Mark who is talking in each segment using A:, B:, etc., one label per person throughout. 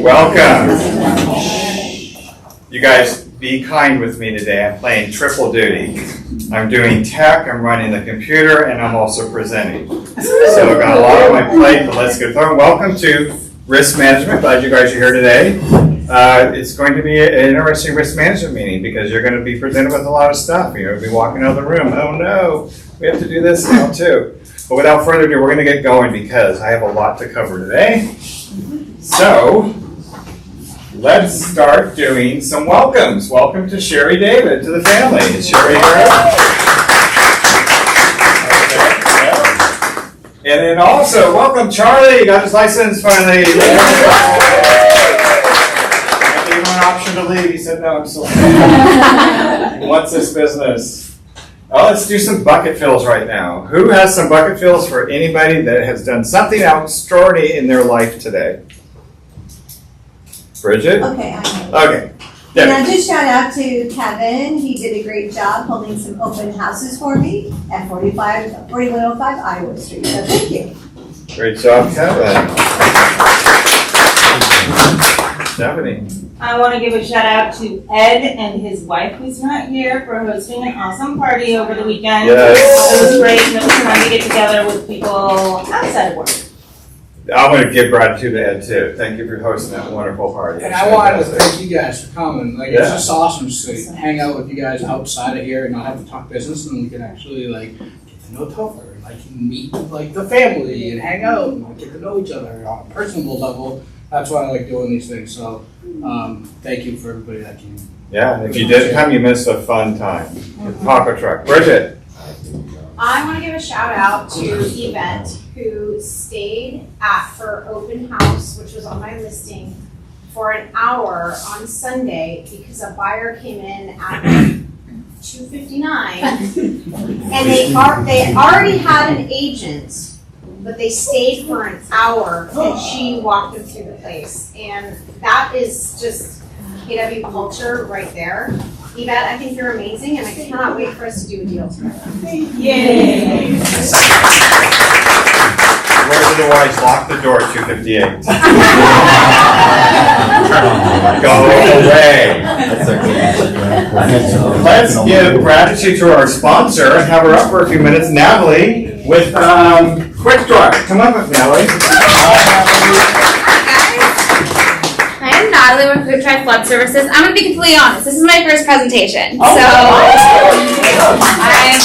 A: Welcome. You guys, be kind with me today. I'm playing triple duty. I'm doing tech, I'm running the computer, and I'm also presenting. So I've got a lot on my plate, but let's get started. Welcome to Risk Management. Glad you guys are here today. It's going to be an interesting risk management meeting because you're going to be presented with a lot of stuff. You'll be walking out of the room. Oh no, we have to do this now too. But without further ado, we're going to get going because I have a lot to cover today. So let's start doing some welcomes. Welcome to Sherry David, to the family. Is Sherry here? And then also, welcome Charlie, got his license finally. I gave him an option to leave. He said, no, I'm still He wants this business. Oh, let's do some bucket fills right now. Who has some bucket fills for anybody that has done something extraordinary in their life today? Bridget?
B: Okay.
A: Okay.
B: And I just shout out to Kevin. He did a great job holding some open houses for me at 4105 Iowa Street. So thank you.
A: Great job, Kevin. Stephanie?
C: I want to give a shout out to Ed and his wife who's not here for hosting an awesome party over the weekend.
A: Yes.
C: It was great and it was fun to get together with people outside of work.
A: I want to give gratitude to Ed too. Thank you for hosting that wonderful party.
D: And I wanted to thank you guys for coming. Like, it's
A: Yeah.
D: just awesome to hang out with you guys outside of here and not have to talk business, and we can actually like get to know Topher and like meet like the family and hang out and like, get to know each other on a personal level. That's why I like doing these things. So, thank you for everybody that came.
A: Yeah, if you didn't come, you missed a fun time. Taco truck. Bridget?
E: I want to give a shout out to Yvette, who stayed at her open house, which was on my listing, for an hour on Sunday because a buyer came in at 2:59, and they already had an agent, but they stayed for an hour, and she walked them through the place, and that is just KW culture right there. Yvette, I think you're amazing, and I cannot wait for us to do a deal together.
C: Yay!
A: Where's the noise? Lock the door at 2:58. Go away. Let's give gratitude to our sponsor and have her up for a few minutes. Natalie with Quick Draw. Come on up, Natalie.
F: I am Natalie with Quick Dry Flood Services. I'm going to be completely honest. This is my first presentation. So I'm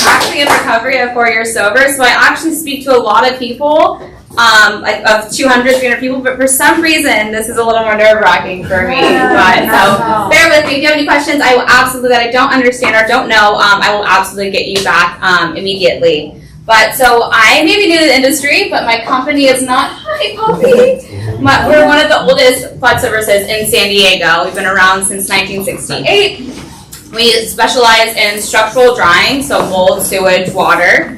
F: actually in recovery at 4 years sober. So I actually speak to a lot of people, like of 200, 300 people. But for some reason, this is a little more nerve-wracking for me. But so bear with me. If you have any questions, I will absolutely, that I don't understand or don't know, I will absolutely get you back immediately. But so I may be new to the industry, but my company is not. Hi, Poppy. We're one of the oldest flood services in San Diego. We've been around since 1968. We specialize in structural drying, so mold, sewage, water.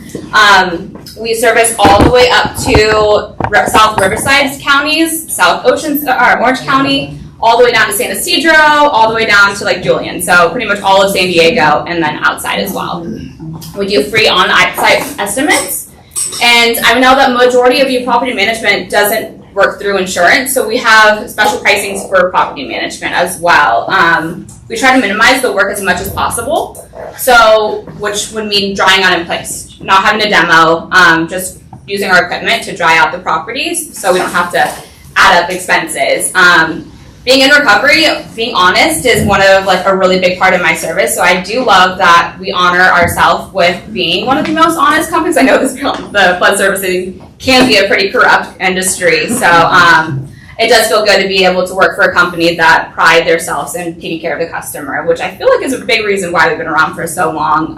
F: We service all the way up to South Riverside counties, South Ocean, or Orange County, all the way down to San Ysidro, all the way down to like Julian. So pretty much all of San Diego, and then outside as well. We do free on-site estimates, and I know that majority of you property management doesn't work through insurance, so we have special pricings for property management as well. We try to minimize the work as much as possible, so which would mean drying on in place, not having a demo, just using our equipment to dry out the properties, so we don't have to add up expenses. Being in recovery, being honest is one of like a really big part of my service. So I do love that we honor ourselves with being one of the most honest companies. I know the flood servicing can be a pretty corrupt industry. So it does feel good to be able to work for a company that pride themselves in taking care of the customer, which I feel like is a big reason why we've been around for so long.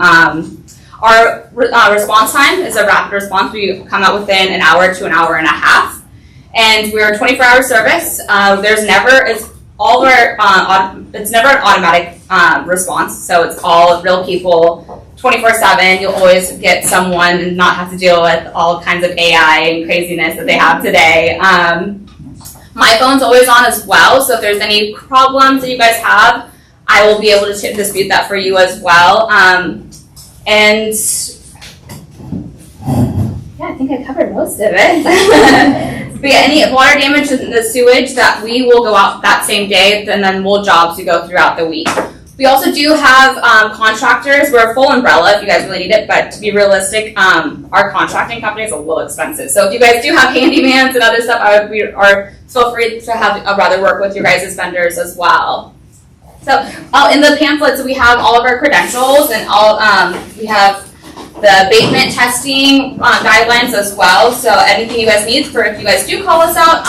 F: Our response time is a rapid response. We come out within an hour to an hour and a half. And we're a 24-hour service. It's never an automatic response, so it's all real people, 24/7. You'll always get someone and not have to deal with all kinds of AI and craziness that they have today. My phone's always on as well, so if there's any problems that you guys have, I will be able to dispute that for you as well. And Yeah, I think I covered most of it. But yeah, any water damage in the sewage, that we will go out that same day, and then we'll jobs to go throughout the week. We also do have contractors. We're a full umbrella if you guys really need it, but to be realistic, our contracting company is a little expensive. So if you guys do have handymans and other stuff, feel free to have rather work with your guys' vendors as well. So in the pamphlets, we have all of our credentials and all. We have the abatement testing guidelines as well. So anything you guys need for if you guys do call us out,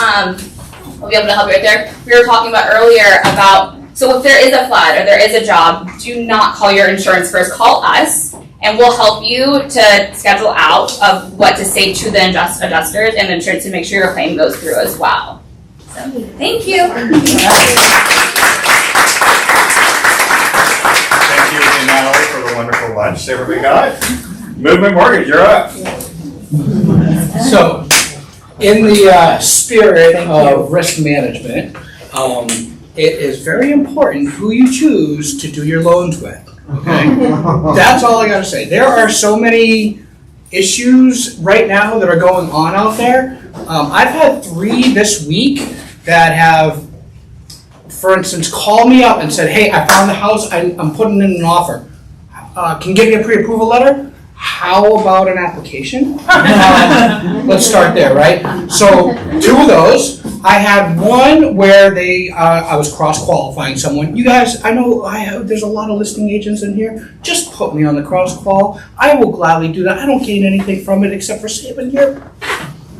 F: we'll be able to help you right there. We were talking about earlier about. So if there is a flood or there is a job, do not call your insurance first. Call us, and we'll help you to schedule out of what to say to the adjusters and insurance to make sure your claim goes through as well. So thank you.
A: Thank you, Natalie, for the wonderful lunch that we got. Movement Mortgage, you're up.
D: So, in the spirit of risk management, it is very important who you choose to do your loans with. Okay, that's all I gotta say. There are so many issues right now that are going on out there. I've had 3 this week that have, for instance, called me up and said, "Hey, I found the house. I'm putting in an offer. Can you get me a pre-approval letter? How about an application?" Let's start there, right? So 2 of those. I had one where I was cross-qualifying someone. You guys, I know there's a lot of listing agents in here. Just put me on the cross-qual. I will gladly do that. I don't gain anything from it except for saving your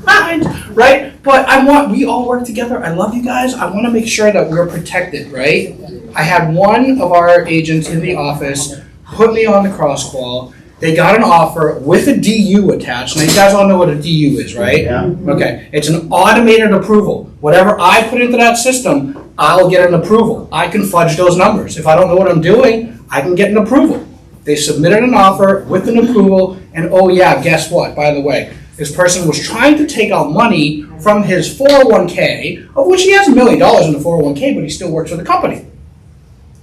D: mind, right? But we all work together. I love you guys. I want to make sure that we're protected, right? I had one of our agents in the office put me on the cross-qual. They got an offer with a DU attached. Now, you guys all know what a DU is, right? Yeah. Okay. It's an automated approval. Whatever I put into that system, I'll get an approval. I can fudge those numbers. If I don't know what I'm doing, I can get an approval. They submitted an offer with an approval, and oh yeah, guess what? By the way, this person was trying to take out money from his 401k, of which he has $1 million in the 401k, but he still works for the company.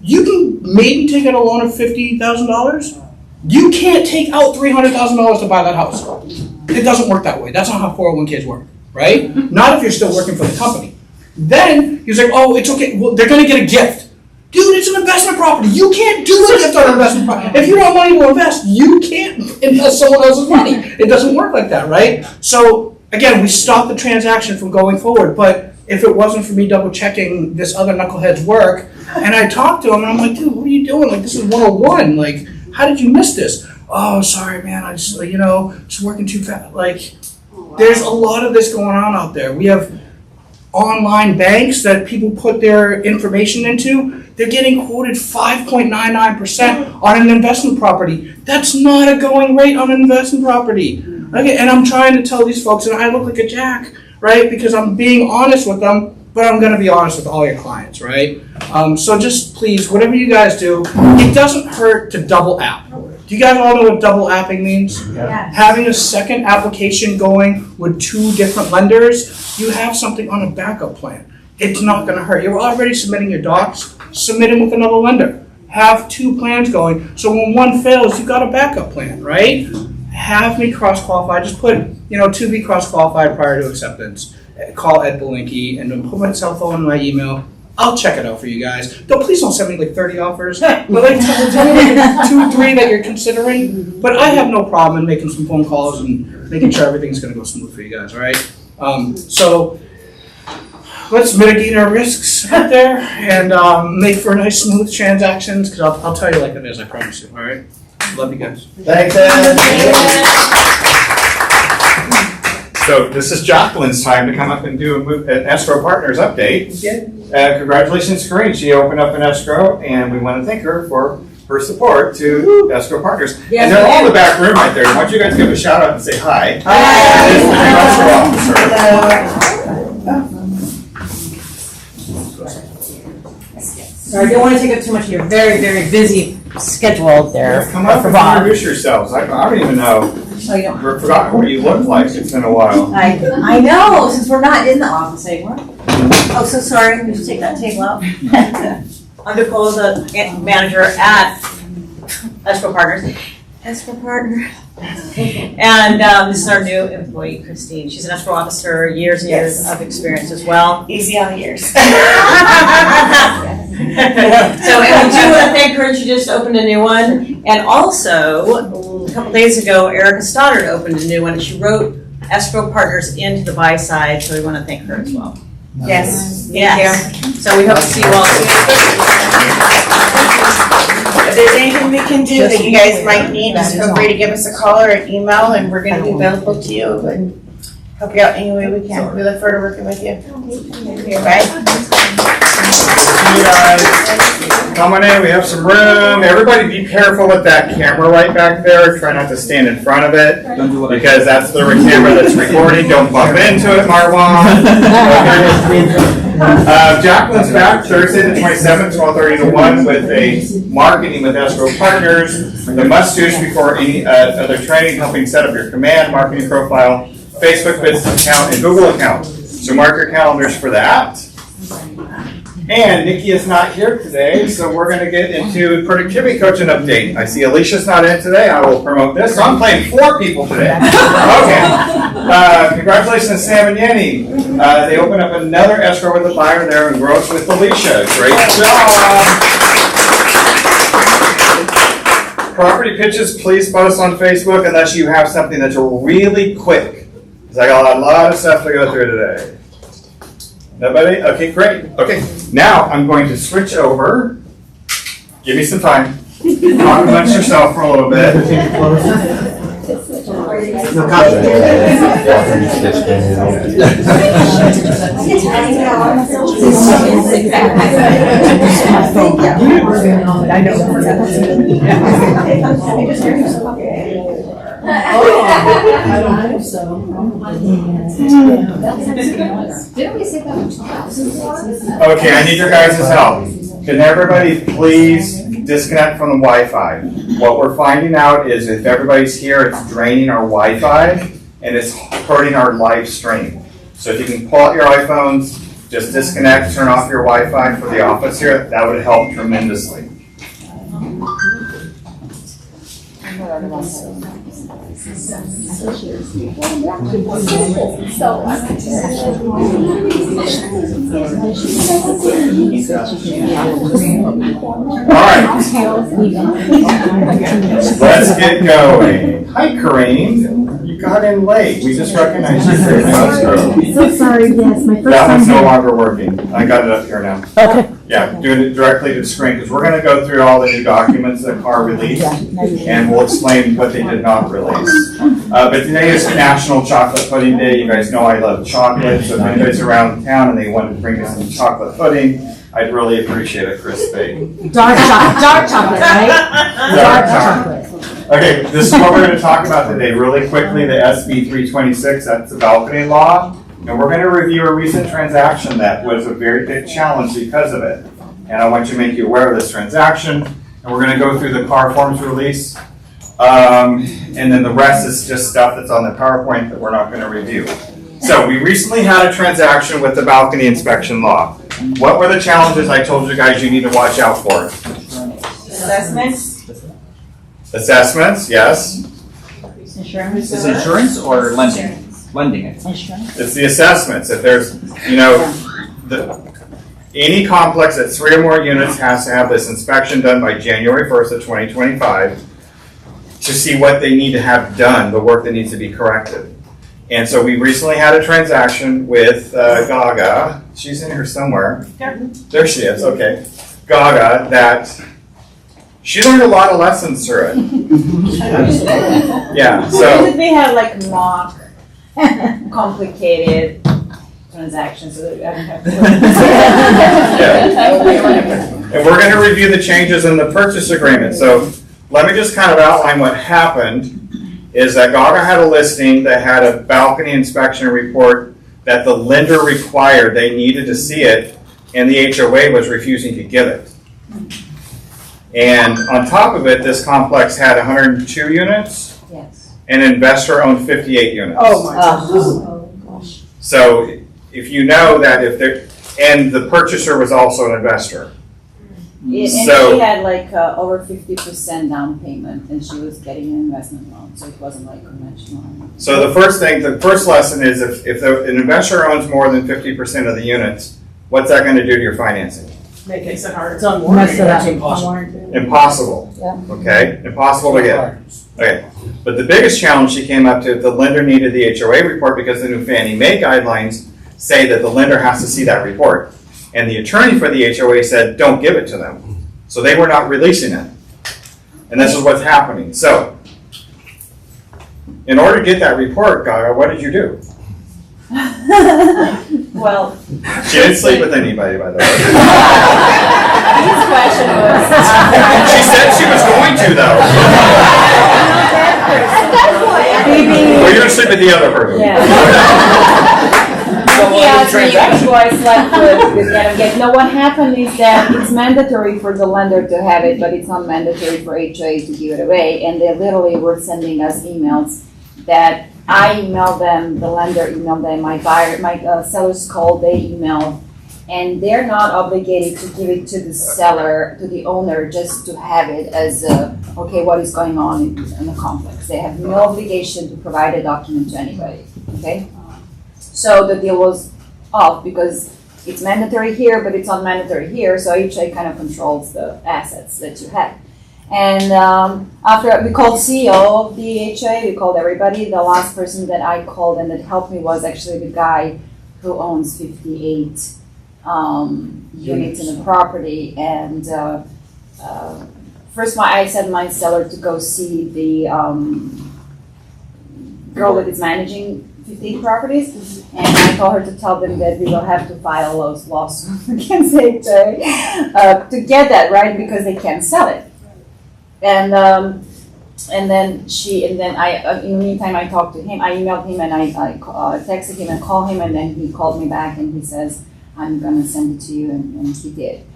D: You can maybe take out a loan of $50,000. You can't take out $300,000 to buy that house. It doesn't work that way. That's not how 401ks work, right? Not if you're still working for the company. Then he's like, "Oh, it's okay. Well, they're going to get a gift." Dude, it's an investment property. You can't do a gift on an investment property. If you don't have money to invest, you can't invest someone else's money. It doesn't work like that, right? So again, we stopped the transaction from going forward. But if it wasn't for me double checking this other knucklehead's work, and I talked to him, and I'm like, "Dude, what are you doing? Like, this is 101. Like, how did you miss this?" "Oh, sorry, man. I just, just working too fast." Like, there's a lot of this going on out there. We have online banks that people put their information into. They're getting quoted 5.99% on an investment property. That's not a going rate on an investment property. Okay, and I'm trying to tell these folks, and I look like a jack, right? Because I'm being honest with them, but I'm going to be honest with all your clients, right? So just please, whatever you guys do, it doesn't hurt to double app. Do you guys all know what double apping means?
B: Yeah.
D: Having a second application going with 2 different lenders, you have something on a backup plan. It's not going to hurt. You're already submitting your docs, submit them with another lender. Have 2 plans going, so when one fails, you got a backup plan, right? Have me cross-qualify. Just put, to be cross-qualified prior to acceptance. Call Ed Belinky and then put my cell phone and my email. I'll check it out for you guys. Please don't send me like 30 offers, but like tell me like 2 or 3 that you're considering. But I have no problem in making some phone calls and making sure everything's going to go smooth for you guys, all right? So let's mitigate our risks out there and make for nice, smooth transactions, because I'll tell you like it is, I promise you, all right? Love you guys.
A: Thanks, Ed. So this is Jacqueline's time to come up and do an Escrow Partners update. Congratulations, Corinne. She opened up an escrow, and we want to thank her for her support to Escrow Partners. Yes, and they're all in the back room right there. Why don't you guys give a shout out and say hi? Hi.
G: So I don't want to take up too much of your very, very busy schedule there.
A: Come up and introduce yourselves. I don't even know.
G: Oh, you don't.
A: I've forgotten what you look like. It's been a while.
G: I know, since we're not in the office anymore. Oh, so sorry. Let me just take that table out. I'm Nicole, the manager at Escrow Partners. Escrow partner.
H: And this is our new employee, Christine. She's an escrow officer, years and years of experience as well.
G: Easy on the ears.
H: So, and we do want to thank her, and she just opened a new one. And also, a couple days ago, Erica Stoddard opened a new one, and she wrote escrow partners into the buy side, so we want to thank her as well.
G: Yes.
H: Yes. So we hope to see you all soon.
I: If there's anything we can do that you guys might need, just feel free to give us a call or an email, and we're gonna be available to you and help you out any way we can. We look forward to working with you. Bye.
A: You guys, coming in, we have some room. Everybody be careful with that camera right back there. Try not to stand in front of it, because that's the camera that's recording. Don't bump into it, Marwan. Jacqueline's back Thursday the 27th, 12:30 to 1 with a marketing with escrow partners. The must-dos before any other training, helping set up your command, marketing profile, Facebook business account, and Google account. So mark your calendars for that. And Nikki is not here today, so we're going to get into productivity coaching update. I see Alicia's not in today. I will promote this. So I'm playing 4 people today. Okay. Congratulations, Sam and Yenny. They opened up another escrow with a buyer there in Growth with Alicia. Great job. Property pitches, please post on Facebook unless you have something that's really quick. Because I got a lot of stuff to go through today. Nobody? Okay, great. Okay, now I'm going to switch over. Give me some time. Talk amongst yourself for a little bit.
J: I don't think so.
A: Okay, I need your guys' help. Can everybody please disconnect from the Wi-Fi? What we're finding out is if everybody's here, it's draining our Wi-Fi and it's hurting our live stream. So if you can pull out your iPhones, just disconnect, turn off your Wi-Fi for the office here, that would help tremendously. Alright. Let's get going. Hi, Kareem. You got in late. We just recognized you for your nose.
J: So sorry, yes, my first
A: That one's
J: time.
A: no longer working. I got it up here now.
J: Okay.
A: Yeah, doing it directly to the screen, because we're gonna go through all the new documents that CAR released, and we'll explain what they did not release. But today is National Chocolate Pudding Day. You guys know I love chocolate, so if anybody's around town and they wanted to bring us some chocolate pudding, I'd really appreciate a crisp bake.
J: Dark chocolate, right?
A: Dark chocolate. Okay, this is what we're gonna talk about today, really quickly, the SB 326, that's the balcony law. And we're going to review a recent transaction that was a very big challenge because of it. And I want to make you aware of this transaction. And we're going to go through the CAR forms release. And then the rest is just stuff that's on the PowerPoint that we're not going to review. So we recently had a transaction with the balcony inspection law. What were the challenges I told you guys you need to watch out for?
C: Assessments?
A: Assessments, yes.
H: Insurance.
K: Is it insurance or lending? Lending it.
A: It's the assessments. If there's, any complex at 3 or more units has to have this inspection done by January 1st of 2025 to see what they need to have done, the work that needs to be corrected. And so we recently had a transaction with Gaga. She's in here somewhere. There she is, okay. Gaga, that she learned a lot of lessons through it. Yeah, so.
C: We have like mock complicated transactions so that we don't have to.
A: And we're going to review the changes in the purchase agreement. So let me just kind of outline what happened. Is that Gaga had a listing that had a balcony inspection report that the lender required. They needed to see it, and the HOA was refusing to give it. And on top of it, this complex had 102 units.
G: Yes.
A: An investor owned 58 units.
C: Oh my
G: gosh.
A: So if you know that and the purchaser was also an investor.
G: And
A: So-
G: she had like over 50% down payment, and she was getting an investment loan, so it wasn't like conventional.
A: So the first lesson is if an investor owns more than 50% of the units, what's that gonna do to your financing?
H: Makes it hard.
D: It's on
J: Mess
D: warranty,
J: it
D: that's
J: up.
D: impossible.
A: Impossible.
G: Yeah.
A: Okay, impossible to get. Okay, but the biggest challenge she came up to, the lender needed the HOA report because the new Fannie Mae guidelines say that the lender has to see that report. And the attorney for the HOA said, don't give it to them. So they were not releasing it. And this is what's happening. So, in order to get that report, Gaga, what did you do?
G: Well,
A: She didn't sleep with anybody, by the way.
G: his question was.
A: She said she was going to, though. Well, you're gonna sleep with the other person.
G: He asked me who I slept with that again. No, what happened is that it's mandatory for the lender to have it, but it's not mandatory for HOA to give it away. And they literally were sending us emails that I emailed them, the lender emailed them, my sellers called, they emailed. And they're not obligated to give it to the seller, to the owner, just to have it as okay, what is going on in the complex. They have no obligation to provide a document to anybody, okay? So the deal was off because it's mandatory here, but it's not mandatory here, so HOA kind of controls the assets that you have. And after we called CEO of the HOA, we called everybody. The last person that I called and that helped me was actually the guy who owns 58 units in the property. And first I sent my seller to go see the girl that is managing 58 properties, and I told her to tell them that we will have to file those lawsuits against HOA to get that, right, because they can't sell it. And then I in the meantime I talked to him. I emailed him and I texted him and called him, and then he called me back and he says, I'm gonna send it to you, and he did.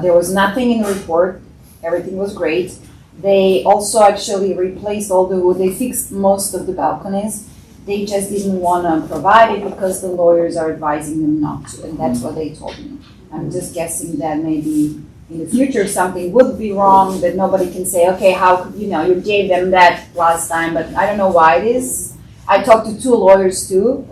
G: There was nothing in the report. Everything was great. They also actually replaced all the wood. They fixed most of the balconies. They just didn't want to provide it because the lawyers are advising them not to, and that's what they told me. I'm just guessing that maybe in the future something would be wrong, that nobody can say, okay, how could you gave them that last time, but I don't know why it is. I talked to 2 lawyers too.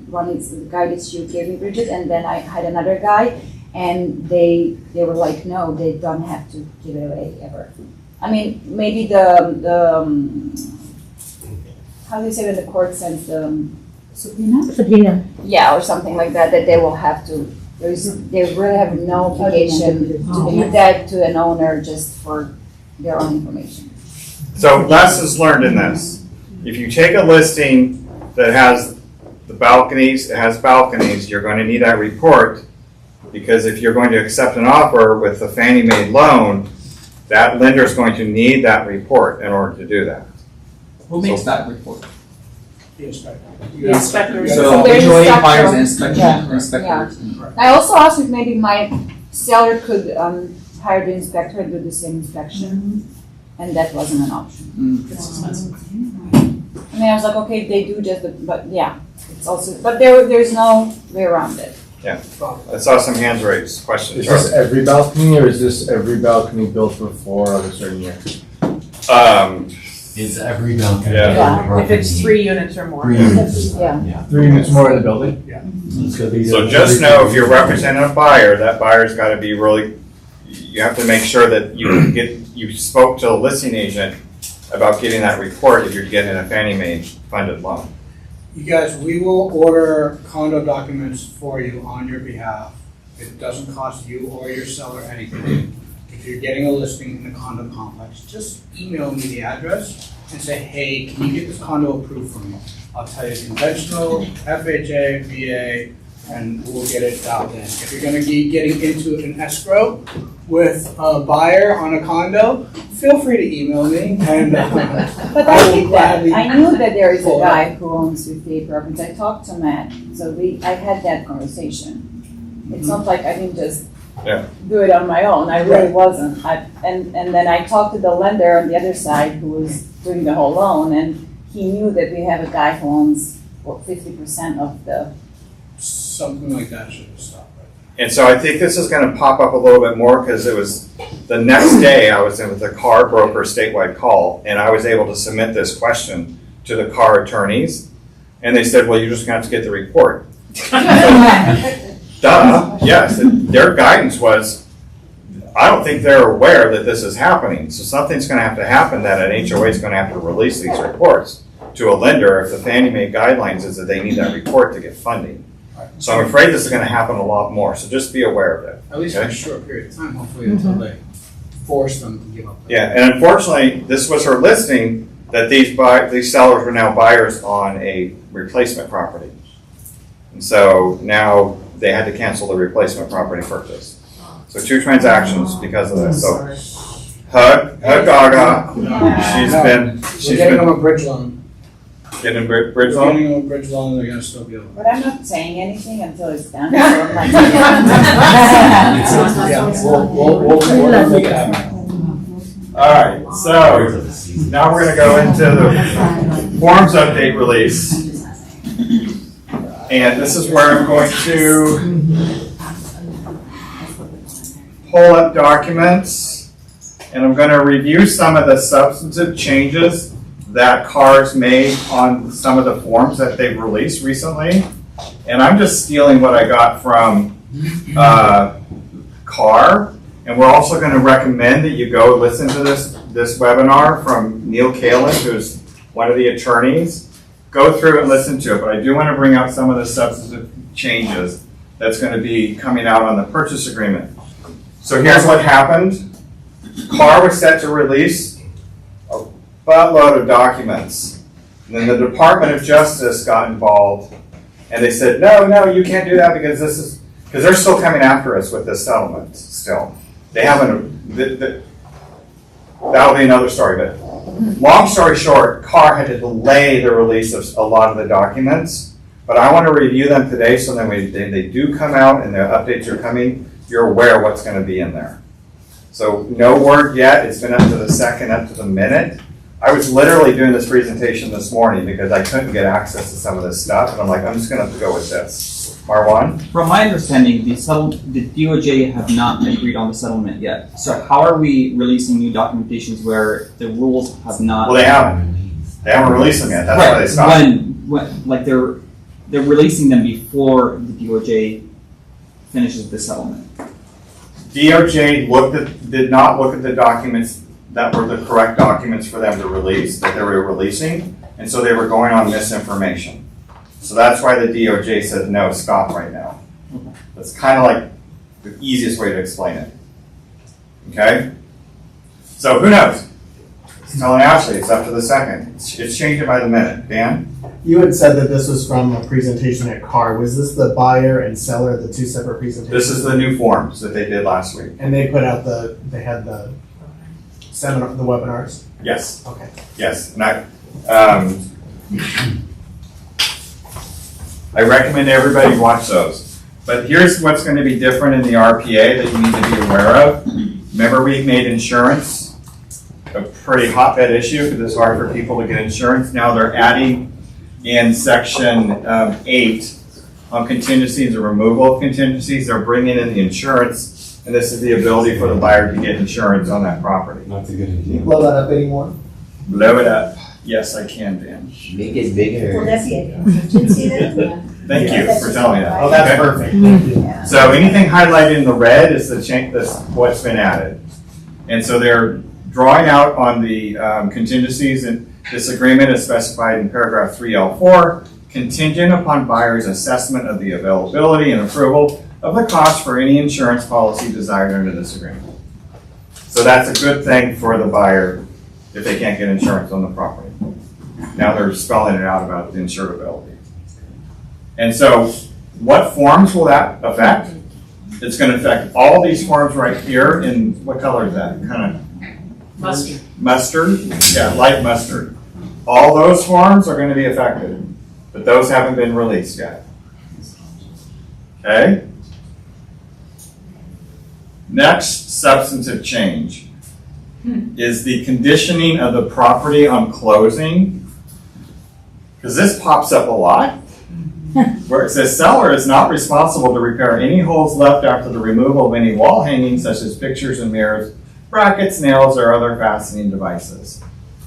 G: One is the guy that you gave me, Bridget, and then I had another guy, and they were like, no, they don't have to give it away ever. I mean, maybe how do you say when the court sends the
J: Subpoena.
G: yeah, or something like that, that they will have to, they really have no obligation to give that to an owner just for their own information.
A: So lessons learned in this. If you take a listing that has the balconies, it has balconies, you're going to need that report, because if you're going to accept an offer with a Fannie Mae loan, that lender is going to need that report in order to do that.
K: Who makes that report?
D: The inspector.
H: The inspector.
K: So
G: there's a
K: HOA
G: structure.
K: hires inspectors.
G: Yeah.
K: Inspectors.
G: I also asked if maybe my seller could hire the inspector and do the same inspection, and that wasn't an option.
K: It's expensive.
G: I mean, I was like, okay, they do just, but yeah, it's also, but there's no way around it.
A: I saw some hands raised. Questions?
L: Is this every balcony, or is this every balcony built before of a certain year?
M: It's every balcony.
A: Yeah.
H: If it's 3 units or more.
M: 3 units.
G: Yeah.
L: 3 units more in the building?
M: It's gonna be
A: So just know if you're representing a buyer, that buyer's got to be really, you have to make sure that you spoke to a listing agent about getting that report if you're getting a Fannie Mae funded loan.
D: You guys, we will order condo documents for you on your behalf. It doesn't cost you or your seller anything. If you're getting a listing in the condo complex, just email me the address and say, hey, can you get this condo approved for me? I'll tell you conventional, FHA, VA, and we'll get it out then. If you're gonna be getting into an escrow with a buyer on a condo, feel free to email me and
G: But I did that. I knew that there is a guy who owns 58 properties. I talked to Matt, so I had that conversation. It's not like I didn't just do it on my own. I really wasn't. And then I talked to the lender on the other side who was doing the whole loan, and he knew that we have a guy who owns 50% of the.
D: Something like that should stop right
A: And so I think this is gonna pop up a little bit more, because it was the next day I was in with the car broker statewide call, and I was able to submit this question to the car attorneys. And they said, well, you're just gonna have to get the report. Duh, yes, and their guidance was, I don't think they're aware that this is happening, so something's gonna have to happen that an HOA is gonna have to release these reports to a lender if the Fannie Mae guidelines is that they need that report to get funding. So I'm afraid this is gonna happen a lot more, so just be aware of it.
D: At least for a short period of time, hopefully, until they force them to give up.
A: Yeah, and unfortunately, this was her listing, that these sellers were now buyers on a replacement property. And so now they had to cancel the replacement property purchase. So 2 transactions because of this, so hug Gaga,
D: We're getting them a bridge loan.
A: getting bridge
D: We're
A: loan.
D: getting them a bridge loan, they're gonna still be able.
G: But I'm not saying anything until it's done, so I'm like.
D: Yeah, we'll make it happen.
A: All right, so now we're gonna go into the forms update release. And this is where I'm going to pull up documents, and I'm gonna review some of the substantive changes that CAR's made on some of the forms that they've released recently. And I'm just stealing what I got from CAR. And we're also going to recommend that you go listen to this webinar from Neil Kalin, who's one of the attorneys. Go through and listen to it, but I do want to bring out some of the substantive changes that's going to be coming out on the purchase agreement. So here's what happened. CAR was set to release a buttload of documents. And then the Department of Justice got involved, and they said, no, you can't do that because they're still coming after us with this settlement still. They haven't, that'll be another story, but long story short, CAR had to delay the release of a lot of the documents, but I want to review them today so that when they do come out and the updates are coming, you're aware what's going to be in there. So no word yet, it's been up to the second, up to the minute. I was literally doing this presentation this morning because I couldn't get access to some of this stuff, and I'm like, I'm just going to have to go with this. Marwan?
K: From my understanding, the DOJ have not agreed on the settlement yet. So how are we releasing new documentations where the rules have not?
A: Well, they haven't. They haven't released them yet. That's why they stopped.
K: When like they're releasing them before the DOJ finishes the settlement.
A: DOJ did not look at the documents that were the correct documents for them to release, that they were releasing, and so they were going on misinformation. So that's why the DOJ said, no, stop right now. That's kind of like the easiest way to explain it. Okay? So who knows? It's telling Ashley, it's up to the second. It's changing by the minute. Dan?
N: You had said that this was from a presentation at CAR. Was this the buyer and seller, the 2 separate presentations?
A: This is the new forms that they did last week.
N: And they put out they had the seminar, the webinars?
A: Yes.
N: Okay.
A: Yes, and I recommend everybody watch those. But here's what's going to be different in the RPA that you need to be aware of. Remember, we made insurance a pretty hotbed issue because it's hard for people to get insurance. Now they're adding in section 8 on contingencies or removal of contingencies. They're bringing in the insurance, and this is the ability for the buyer to get insurance on that property.
M: Not a good idea.
N: Can you blow that up anymore?
A: Blow it up. Yes, I can, Dan.
O: Make it bigger.
B: Will that be a contingency then?
A: Thank you for telling me that.
N: Oh, that's
A: Okay.
N: perfect. Thank you.
B: Yeah.
A: So anything highlighted in the red is the change, that's what's been added. And so they're drawing out on the contingencies, and this agreement is specified in paragraph 3L4, contingent upon buyer's assessment of the availability and approval of the cost for any insurance policy desired under this agreement. So that's a good thing for the buyer if they can't get insurance on the property. Now they're spelling it out about the insurability. And so what forms will that affect? It's going to affect all these forms right here in, what color is that? Kind of
H: Mustard.
A: mustard? Yeah, light mustard. All those forms are going to be affected, but those haven't been released yet. Okay? Next substantive change is the conditioning of the property on closing, because this pops up a lot. where it says seller is not responsible to repair any holes left after the removal of any wall hangings such as pictures and mirrors, brackets, nails, or other fastening devices.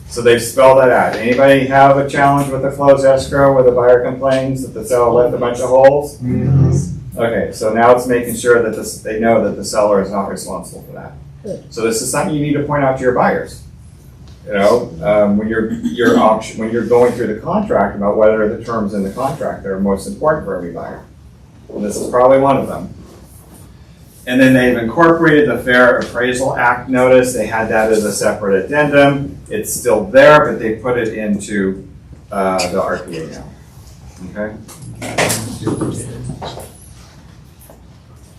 A: So they've spelled that out. Anybody have a challenge with the closed escrow where the buyer complains that the seller left a bunch of holes? Okay, so now it's making sure that they know that the seller is not responsible for that. So this is something you need to point out to your buyers. You know, when when you're going through the contract about what are the terms in the contract that are most important for every buyer. And this is probably one of them. And then they've incorporated the Fair Appraisal Act notice. They had that as a separate addendum. It's still there, but they put it into the RPA now. Okay?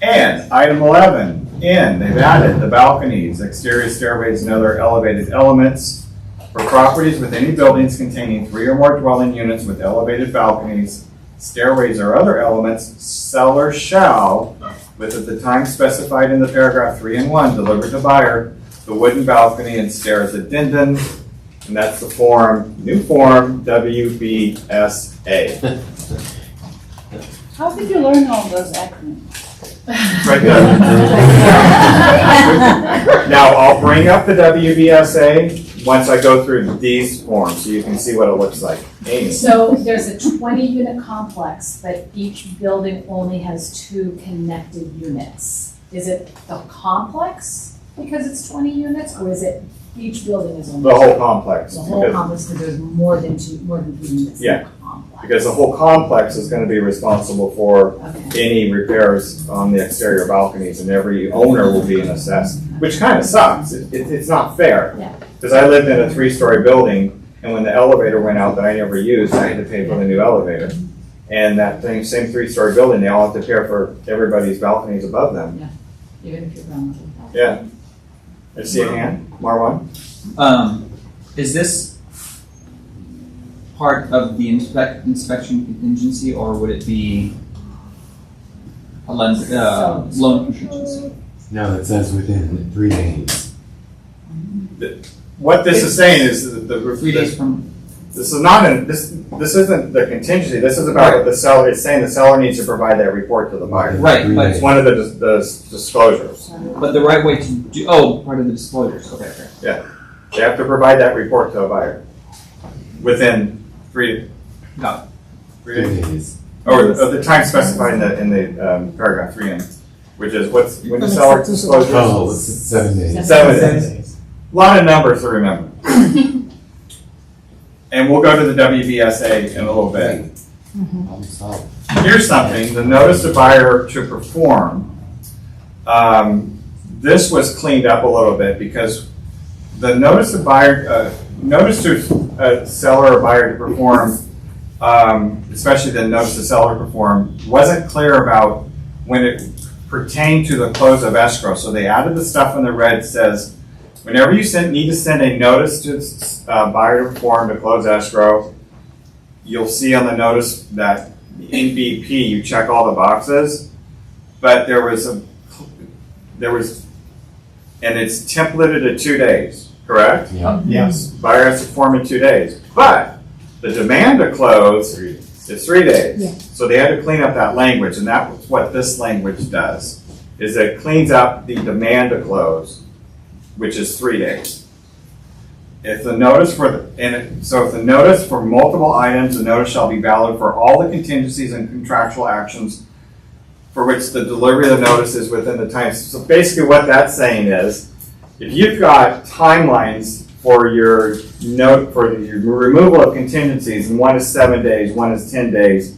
A: And item 11, they've added the balconies, exterior stairways, and other elevated elements for properties with any buildings containing 3 or more dwelling units with elevated balconies, stairways, or other elements. Seller shall, within the time specified in the paragraph 3 and 1, deliver to buyer the wooden balcony and stairs addendum, and that's the new form WBSA.
G: How did you learn all those acronyms?
A: Right there. Now, I'll bring up the WBSA once I go through these forms so you can see what it looks like. Amy.
J: So there's a 20-unit complex, but each building only has 2 connected units. Is it the complex because it's 20 units, or is it each building is only?
A: The whole complex.
J: The whole complex, because there's more than 3 units.
A: Yeah.
J: In the complex.
A: Because the whole complex is going to be responsible for any repairs on the exterior balconies, and every owner will be assessed, which kind of sucks. It's not fair.
J: Yeah.
A: Because I lived in a 3-story building, and when the elevator went out that I never used, I had to pay for the new elevator. And that same 3-story building, they all have to pay for everybody's balconies above them.
J: Yeah, even if you're ground level.
A: Yeah. I see a hand, Marwan?
K: Is this part of the inspection contingency, or would it be a loan contingency?
M: No, it says within 3 days.
A: What this is saying is that the
K: 3 days from.
A: This is not this isn't the contingency. This is about what the seller is saying. The seller needs to provide that report to the buyer.
K: Right, but
A: it's one of the disclosures.
K: But the right way to do part of the disclosures. Okay.
A: Yeah, they have to provide that report to a buyer within 3 days. Or the time specified in the paragraph 3, which is when the seller discloses.
M: Oh, it's 7 days.
A: 7 days. A lot of numbers to remember. And we'll go to the WBSA in a little bit. Here's something, the notice to buyer to perform. This was cleaned up a little bit because the notice to buyer, notice to seller or buyer to perform, especially the notice to seller to perform, wasn't clear about when it pertained to the close of escrow. So they added the stuff in the red says, whenever you need to send a notice to buyer to perform to close escrow, you'll see on the notice that in BP you check all the boxes, but there was, and it's templated at 2 days, correct?
M: Yeah.
A: Yes. Buyer has to perform in 2 days, but the demand to close is 3 days.
J: Yeah.
A: So they had to clean up that language, and that's what this language does, is it cleans up the demand to close, which is 3 days. If the notice if the notice for multiple items, the notice shall be valid for all the contingencies and contractual actions for which the delivery of the notice is within the time. So basically what that's saying is, if you've got timelines for your removal of contingencies, and one is 7 days, one is 10 days,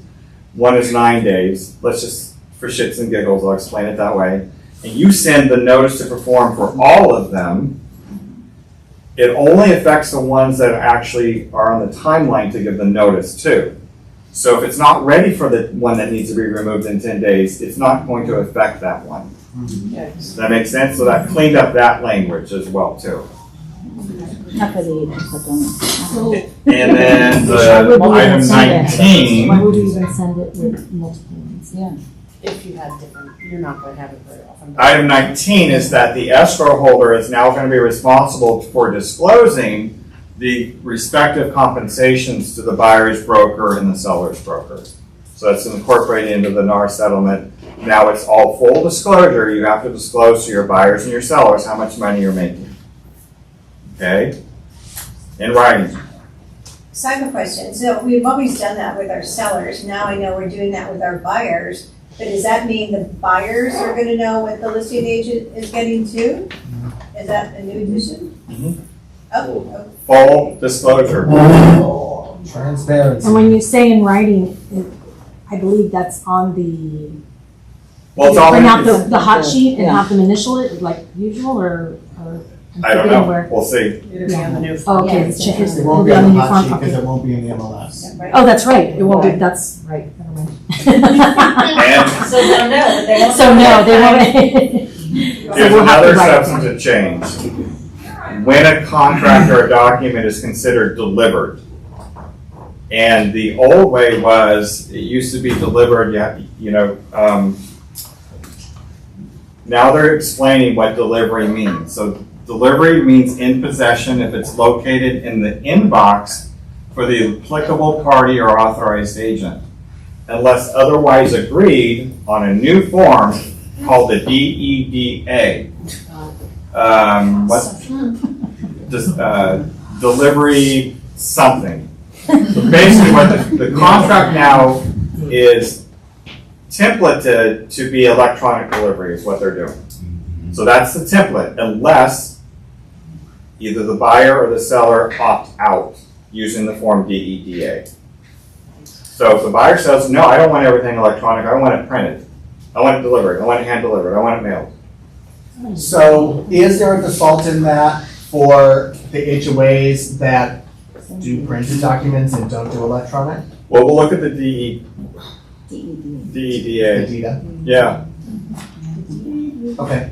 A: one is 9 days, let's just, for shits and giggles, I'll explain it that way, and you send the notice to perform for all of them, it only affects the ones that actually are on the timeline to give the notice to. So if it's not ready for the one that needs to be removed in 10 days, it's not going to affect that one. Does that make sense? So that cleaned up that language as well too. And then the item 19.
J: Why would you even send it with multiple ones? Yeah.
I: If you had different, you're not going to have it very often.
A: Item 19 is that the escrow holder is now going to be responsible for disclosing the respective compensations to the buyer's broker and the seller's broker. So it's incorporated into the NAR settlement. Now it's all full disclosure. You have to disclose to your buyers and your sellers how much money you're making. Okay? In writing.
B: So I have a question. So we've always done that with our sellers. Now I know we're doing that with our buyers. But does that mean the buyers are gonna know what the listing agent is getting too? Is that a new addition?
A: Mhm.
B: Oh,
A: Full disclosure.
N: Transparency.
J: And when you say in writing, I believe that's on the,
A: Well, it's all.
J: print out the hot sheet and have them initial it like usual, or? I'm
A: I don't
J: forgetting
A: know.
J: where-
A: We'll see.
H: It'll be on the new.
J: Oh, okay,
B: Yeah,
J: it's
B: it's
J: changed.
N: It
J: It'll
N: won't
J: be
N: be
J: on
N: on
J: the
N: the
J: new
N: hot
J: farm,
N: sheet because
J: okay.
N: it won't be in the MLS.
J: Oh, that's right, it won't be, that's right, never mind.
A: And
H: So they'll know that they won't.
J: So no, they won't.
A: here's
J: we'll have to
A: another
J: write it.
A: substantive change. When a contract or a document is considered delivered, and the old way was, it used to be delivered, now they're explaining what delivery means. So delivery means in possession if it's located in the inbox for the applicable party or authorized agent, unless otherwise agreed on a new form called the DEDA. Delivery something. So basically what the contract now is templated to be electronic delivery is what they're doing. So that's the template, unless either the buyer or the seller opt out using the form DEDA. So if the buyer says, no, I don't want everything electronic, I want it printed, I want it delivered, I want it hand delivered, I want it mailed.
N: So is there a default in that for the HOAs that do printed documents and don't do electronic?
A: Well, we'll look at the DEDA.
N: DEDA?
A: Yeah,
N: Okay.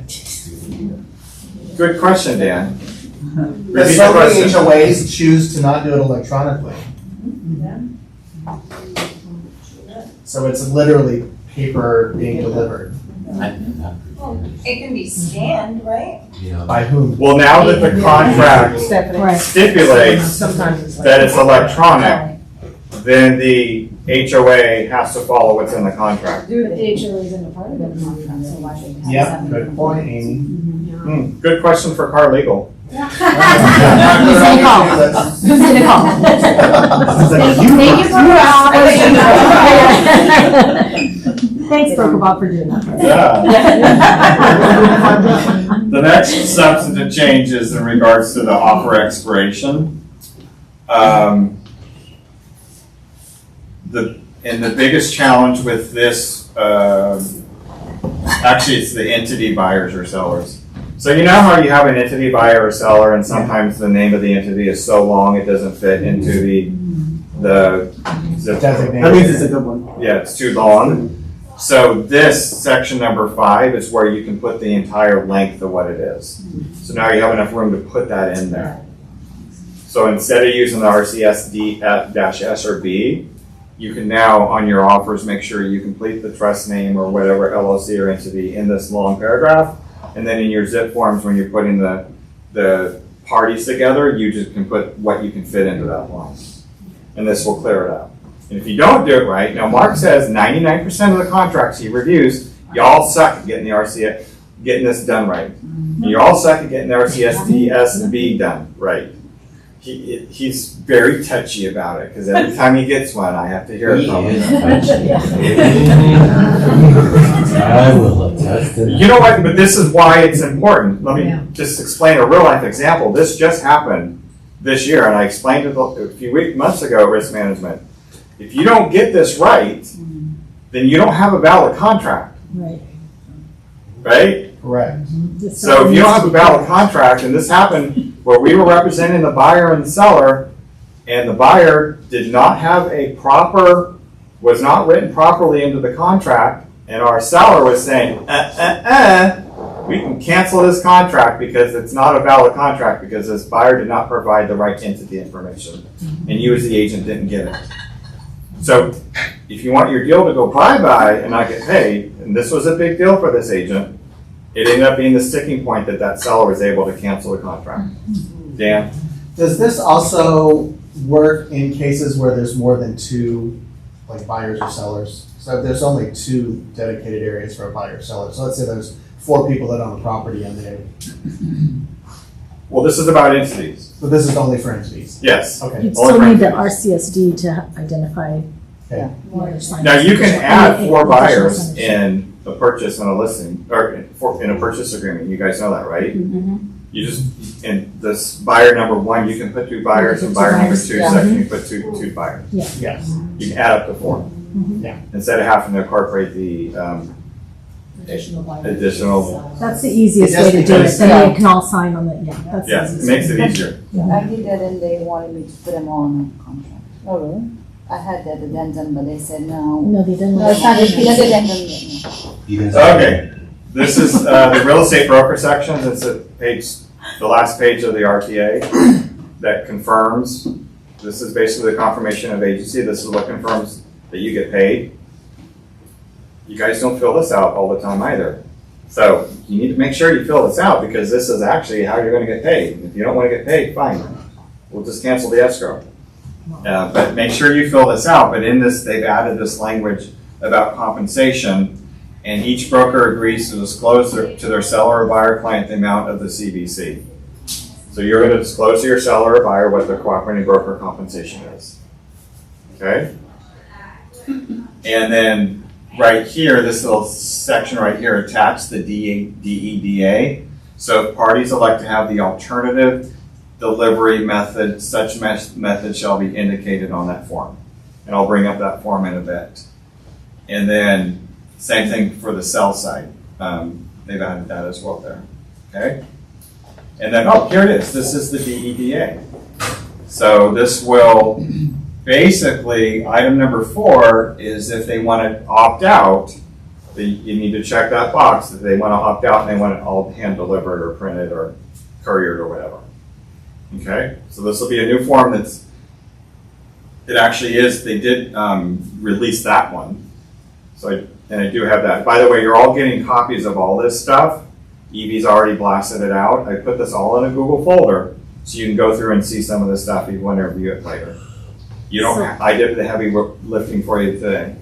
A: good question, Dan.
N: Because
A: Repeat the
N: so many
A: question.
N: HOAs choose to not do it electronically. So it's literally paper being delivered.
H: It can be scanned, right?
N: By whom?
A: Well, now that the contract
J: Right.
A: stipulates that it's electronic, then the HOA has to follow what's in the contract.
J: But the HOA isn't a part of the contract, so why should we have
N: Yep,
J: seven?
N: good point, Amy.
A: Good question for car legal.
J: Who's gonna call? Who's gonna call? Thank you for Thanks, Bob, for doing that.
A: Yeah. The next substantive change is in regards to the offer expiration. The biggest challenge with this, actually it's the entity buyers or sellers. So you know how you have an entity buyer or seller and sometimes the name of the entity is so long it doesn't fit into the zip code.
N: That means it's a good one.
A: Yeah, it's too long. So this section number 5 is where you can put the entire length of what it is. So now you have enough room to put that in there. So instead of using the RCS D-S or B, you can now on your offers make sure you complete the trust name or whatever LLC or entity in this long paragraph. And then in your zip forms, when you're putting the parties together, you just can put what you can fit into that line. And this will clear it out. And if you don't do it right, now Mark says 99% of the contracts he reviews, y'all suck at getting the RCS, getting this done right. And you all suck at getting the RCS DSB done right. He's very touchy about it because every time he gets one, I have to hear it from him.
M: I will attest to that.
A: You know what? But this is why it's important. Let me just explain a real life example. This just happened this year, and I explained it a few months ago. Risk management. If you don't get this right, then you don't have a valid contract.
J: Right.
A: Right?
N: Correct.
A: So if you don't have a valid contract, and this happened where we were representing the buyer and the seller, and the buyer did not have was not written properly into the contract, and our seller was saying, we can cancel this contract because it's not a valid contract because this buyer did not provide the right entity information, and you as the agent didn't get it. So if you want your deal to go bye-bye and not get paid, and this was a big deal for this agent, it ended up being the sticking point that seller was able to cancel the contract. Dan?
N: Does this also work in cases where there's more than two like buyers or sellers. So there's only 2 dedicated areas for a buyer or seller. So let's say there's 4 people that own a property and they,
A: Well, this is about entities.
N: but this is only for entities.
A: Yes.
N: Okay.
O: You'd
A: Only
O: still
A: for
O: need the
A: entities.
O: RCSD to identify.
N: Okay.
O: where you're signing.
A: Now, you can add 4
O: Additional
A: buyers
O: signage.
A: in a purchase and a listing, or in a purchase agreement. You guys know that, right? You just, in this buyer number 1, you can put 2 buyers, and buyer number 2,
O: Yeah.
A: second, you put two buyers.
N: Yes.
A: You can add up to 4.
N: Yeah.
A: Instead of having to incorporate the
J: Additional buyers.
A: additional,
O: That's the easiest
N: It
O: way to do it,
N: does-
O: then they can all sign on the, yeah, that's the
A: yeah, it
O: easiest.
A: makes it
O: way.
A: easier.
G: I did that and they wanted me to put them all in a contract. Oh, really? I had that addendum, but they said no.
O: No, they didn't.
G: No, it's not, it's not addendum yet, no.
M: You didn't
A: Okay, this is the real estate broker sections. It's the last page of the RTA that confirms. This is basically the confirmation of agency. This is what confirms that you get paid. You guys don't fill this out all the time either. So you need to make sure you fill this out because this is actually how you're going to get paid. If you don't want to get paid, fine. We'll just cancel the escrow. But make sure you fill this out. But in this, they've added this language about compensation, and each broker agrees to disclose to their seller or buyer client the amount of the CBC. So you're going to disclose to your seller or buyer what the cooperating broker compensation is. Okay? And then right here, this little section right here, attach the DEDA. So if parties elect to have the alternative delivery method, such method shall be indicated on that form. And I'll bring up that form in a bit. And then same thing for the sell side. They've added that as well there. Okay? And then, oh, here it is. This is the DEDA. So this will basically, item number 4 is if they want to opt out, you need to check that box if they want to opt out and they want it all hand delivered or printed or couriered or whatever. Okay, so this will be a new form it actually is, they did release that one. So I do have that. By the way, you're all getting copies of all this stuff. Evie's already blasted it out. I put this all in a Google folder so you can go through and see some of the stuff if you want to review it later. You don't, I did the heavy lifting for you today.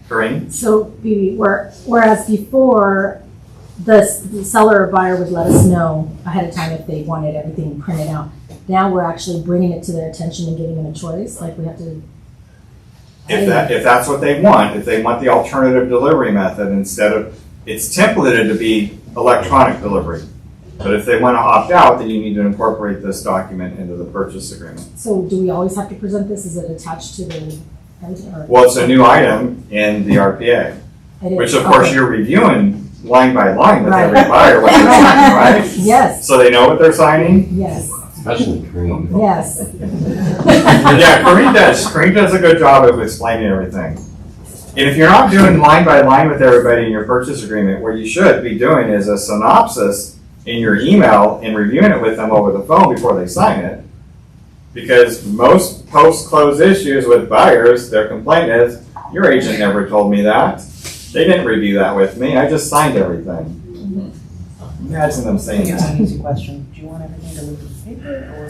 A: Corinne?
O: So, Bibi, whereas before, the seller or buyer would let us know ahead of time if they wanted everything printed out. Now we're actually bringing it to their attention and giving them a choice, like we have to.
A: If that's what they want, if they want the alternative delivery method instead of, it's templated to be electronic delivery. But if they want to opt out, then you need to incorporate this document into the purchase agreement.
O: So do we always have to present this? Is it attached to the? Or-
A: Well, it's a new item in the RPA,
O: It is,
A: which of course
O: okay.
A: you're reviewing line by line with
O: Right.
A: every buyer what they're signing, right?
O: Yes,
A: So they know what they're signing?
O: yes,
M: Especially cream.
O: yes.
A: Yeah, Corinne does. Corinne does a good job of explaining everything. And if you're not doing line by line with everybody in your purchase agreement, what you should be doing is a synopsis in your email and reviewing it with them over the phone before they sign it. Because most post-close issues with buyers, their complaint is, your agent never told me that. They didn't review that with me. I just signed everything. Imagine them saying
H: It's
A: that.
H: an easy question. Do you want everything to look at paper or?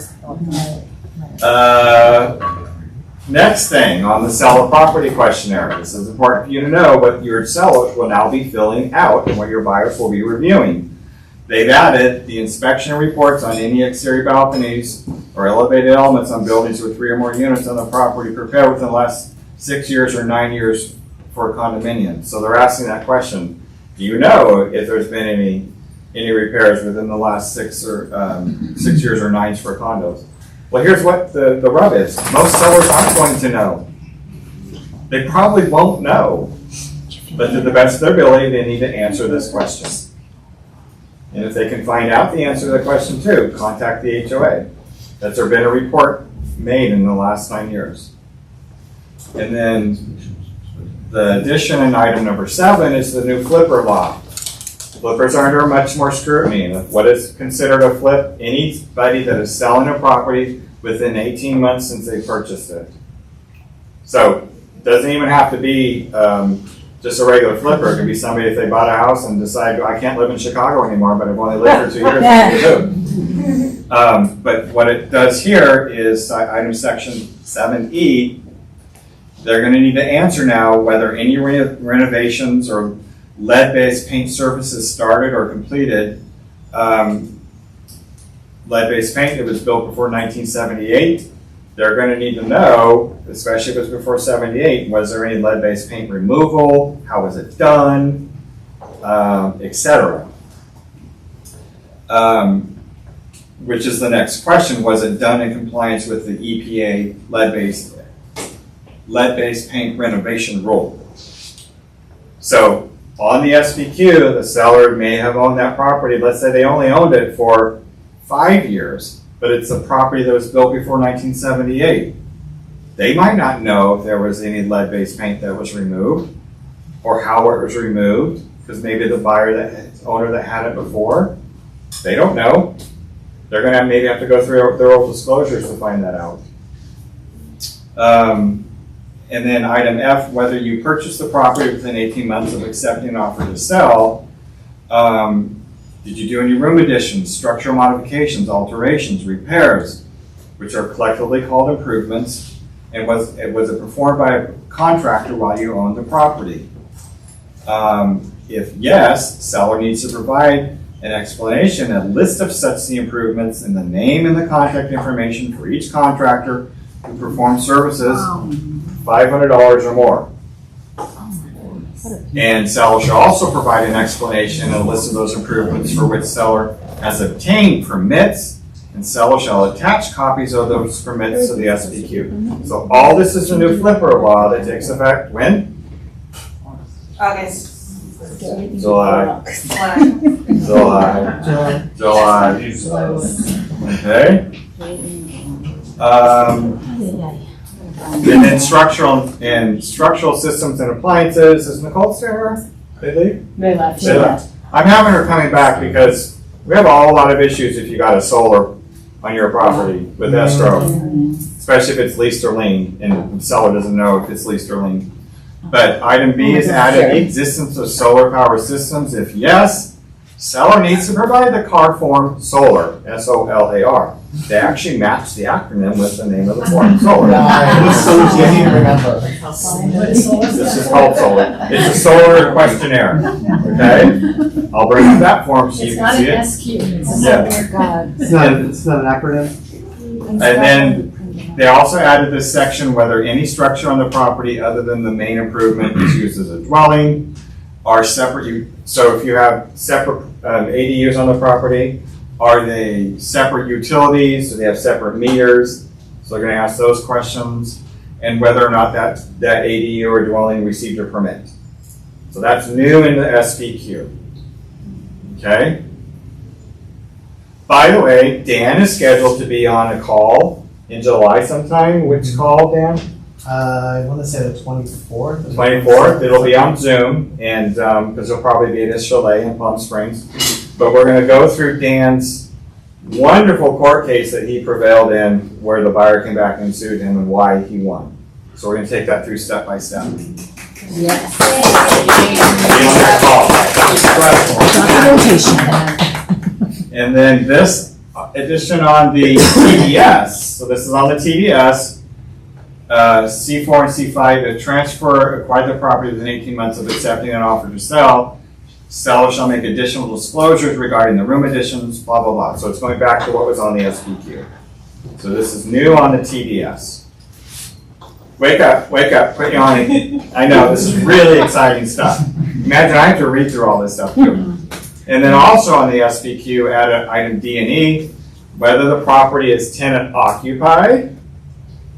A: Next thing on the seller property questionnaire. This is important for you to know what your sellers will now be filling out and what your buyers will be reviewing. They've added the inspection reports on any exterior balconies or elevated elements on buildings with 3 or more units on the property prepared within the last 6 years or 9 years for a condominium. So they're asking that question. Do you know if there's been any repairs within the last 6 years or 9 for condos? Well, here's what the rub is. Most sellers aren't going to know. They probably won't know. But to the best of their ability, they need to answer this question. And if they can find out the answer to the question too, contact the HOA. Has there been a report made in the last 9 years? And then the addition in item number 7 is the new flipper law. Flippers are under much more scrutiny. What is considered a flip? Anybody that is selling a property within 18 months since they purchased it. So it doesn't even have to be just a regular flipper. It could be somebody if they bought a house and decide, I can't live in Chicago anymore, but I've only lived for 2 years. They do. But what it does here is item section 7E they're gonna need to answer now whether any renovations or lead-based paint surfaces started or completed. Lead-based paint that was built before 1978, they're gonna need to know, especially if it was before 78, was there any lead-based paint removal? How was it done? Etc. Which is the next question, was it done in compliance with the EPA lead-based paint renovation rule? So on the SPQ, the seller may have owned that property, let's say they only owned it for 5 years, but it's a property that was built before 1978. They might not know if there was any lead-based paint that was removed or how it was removed, because maybe the owner that had it before, they don't know. They're gonna maybe have to go through their old disclosures to find that out. And then item F, whether you purchase the property within 18 months of accepting an offer to sell, did you do any room additions, structural modifications, alterations, repairs, which are collectively called improvements, and was it performed by a contractor while you owned the property? If yes, seller needs to provide an explanation, a list of such the improvements, and the name and the contact information for each contractor who performs services $500 or more. And seller shall also provide an explanation and a list of those improvements for which seller has obtained permits, and seller shall attach copies of those permits to the SPQ. So all this is a new flipper law that takes effect when?
C: August.
A: July. Okay. And then structural systems and appliances. Is Nicole still here? They leave?
J: They left.
A: They left. I'm having her coming back because we have a whole lot of issues if you got a solar on your property with escrow, especially if it's leased or lien, and the seller doesn't know if it's leased or lien. But item B is added the existence of solar power systems. If yes, seller needs to provide the CAR form SOLAR, SOLAR. They actually match the acronym with the name of the form, SOLAR.
N: Nice. So easy, I didn't remember.
A: This is called SOLAR. It's a solar questionnaire, okay? I'll bring up that form so you can see it.
J: It's not an SQ.
A: Yeah.
N: It's not an acronym?
A: And then they also added this section, whether any structure on the property other than the main improvement is used as a dwelling, are separate. So if you have separate ADUs on the property, are they separate utilities? Do they have separate meters? So they're going to ask those questions, and whether or not that ADU or dwelling received a permit. So that's new in the SPQ. Okay. By the way, Dan is scheduled to be on a call in July sometime. Which call, Dan?
N: I want to say the 24th.
A: 24th. It'll be on Zoom, and because he'll probably be at his chalet in Palm Springs. But we're going to go through Dan's wonderful court case that he prevailed in, where the buyer came back and sued him and why he won. So we're going to take that through step by step.
J: Yes.
A: And then this addition on the TDS. So this is on the TDS. C4 and C5 to transfer, acquire the property within 18 months of accepting an offer to sell. Seller shall make additional disclosures regarding the room additions, blah, blah, blah. So it's going back to what was on the SPQ. So this is new on the TDS. Wake up, put you on it. I know, this is really exciting stuff. Imagine I have to read through all this stuff too. And then also on the SPQ, add item D and E, whether the property is tenant occupied,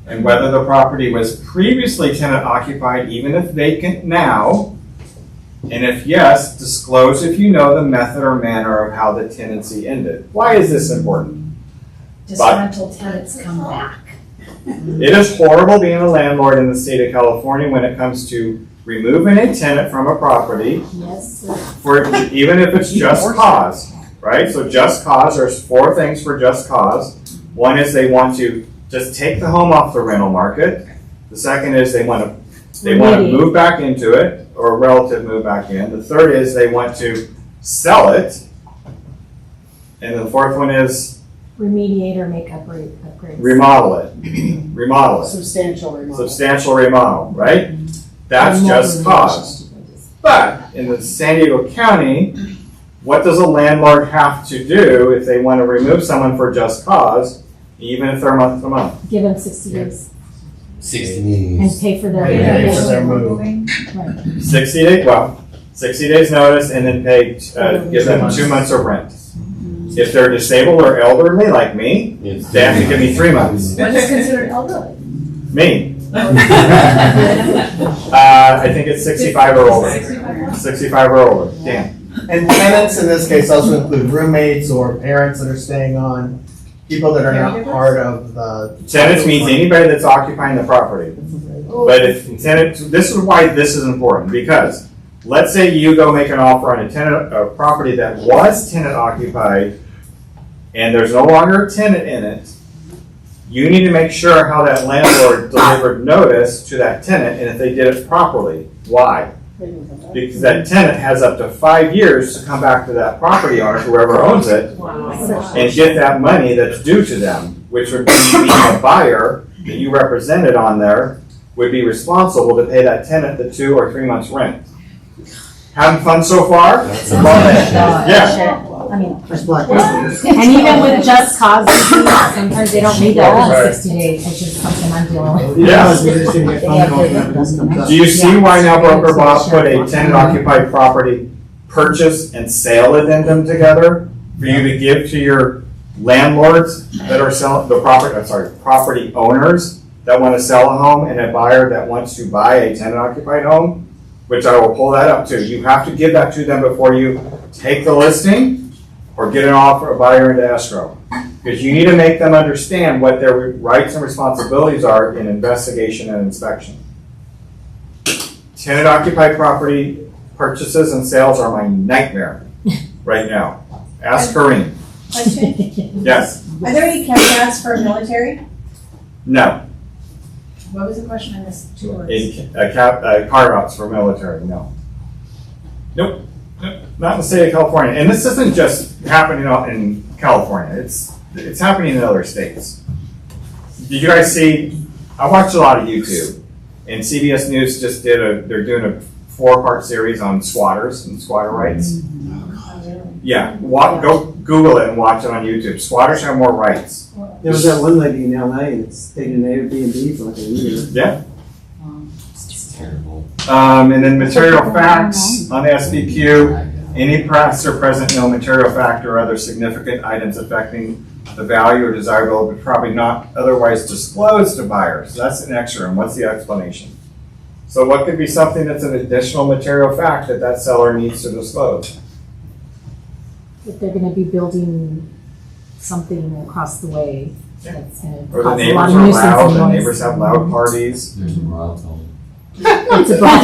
A: and whether the property was previously tenant occupied, even if vacant now. And if yes, disclose if you know the method or manner of how the tenancy ended. Why is this important?
J: Disgruntled tenants come back.
A: It is horrible being a landlord in the state of California when it comes to removing a tenant from a property.
J: Yes, sir.
A: For even if it's just cause, right? So just cause, there's 4 things for just cause. One is they want to just take the home off the rental market. The second is they want to move back into it, or a relative move back in. The third is they want to sell it. And the fourth one is
O: remediate or make upgrades.
A: Remodel it. Remodel it.
I: Substantial remodel.
A: Substantial remodel, right? That's
O: And more
A: just cause. But in the San Diego County, what does a landlord have to do if they want to remove someone for just cause, even if they're month to month?
O: Give them 60 days
M: 60
O: and
M: meetings.
O: pay for their.
N: Pay for their move.
O: Right.
A: 60 days, well, 60 days notice and then pay, give them 2 months of rent. If they're disabled or elderly like me, they have to give me 3 months.
J: What is considered elderly?
A: Me. I think it's 65 or older. 65 or older, damn.
N: And tenants in this case also include roommates or parents that are staying on, people that are not part of the.
A: Tenants means anybody that's occupying the property. But if tenant, this is why this is important, because let's say you go make an offer on a property that was tenant occupied and there's no longer a tenant in it, you need to make sure how that landlord delivered notice to that tenant and if they did it properly. Why? Because that tenant has up to 5 years to come back to that property owner, whoever owns it, and get that money that's due to them, which would be being a buyer that you represented on there would be responsible to pay that tenant the 2 or 3 months rent. Having fun so far? Yeah.
O: I mean, and even with just cause, sometimes they don't need that whole 60 days, which is something I'm dealing with.
A: Yes. Do you see why now Broker Bob put a tenant occupied property purchase and sale addendum together for you to give to your landlords that are selling the property owners that want to sell a home and a buyer that wants to buy a tenant occupied home, which I will pull that up too. You have to give that to them before you take the listing or get an offer, a buyer into escrow. Because you need to make them understand what their rights and responsibilities are in investigation and inspection. Tenant occupied property purchases and sales are my nightmare right now. Ask Kareem.
B: Question?
A: Yes.
B: Are there any caveats for military?
A: No.
J: What was the question? I missed 2 words.
A: Carve-outs for military, no. Nope. Not in the state of California. And this isn't just happening out in California. It's happening in other states. Did you guys see? I watched a lot of YouTube, and CBS News just they're doing a 4-part series on squatters and squatter rights. Yeah, go Google it and watch it on YouTube. Squatters have more rights.
P: There was that one lady in LA that stayed in an Airbnb for like a year.
A: Yeah.
M: It's terrible.
A: And then material facts on the SPQ. Any past or present known material fact or other significant items affecting the value or desirability, but probably not otherwise disclosed to buyers. That's an extra. And what's the explanation? So what could be something that's an additional material fact that seller needs to disclose?
O: If they're gonna be building something across the way, that's gonna
A: Or the
O: cause a
A: neighbors
O: lot of
A: are
O: nuisance
A: loud,
O: and
A: the
O: noise.
A: neighbors have loud parties.
M: There's a brothel.
O: It's a problem.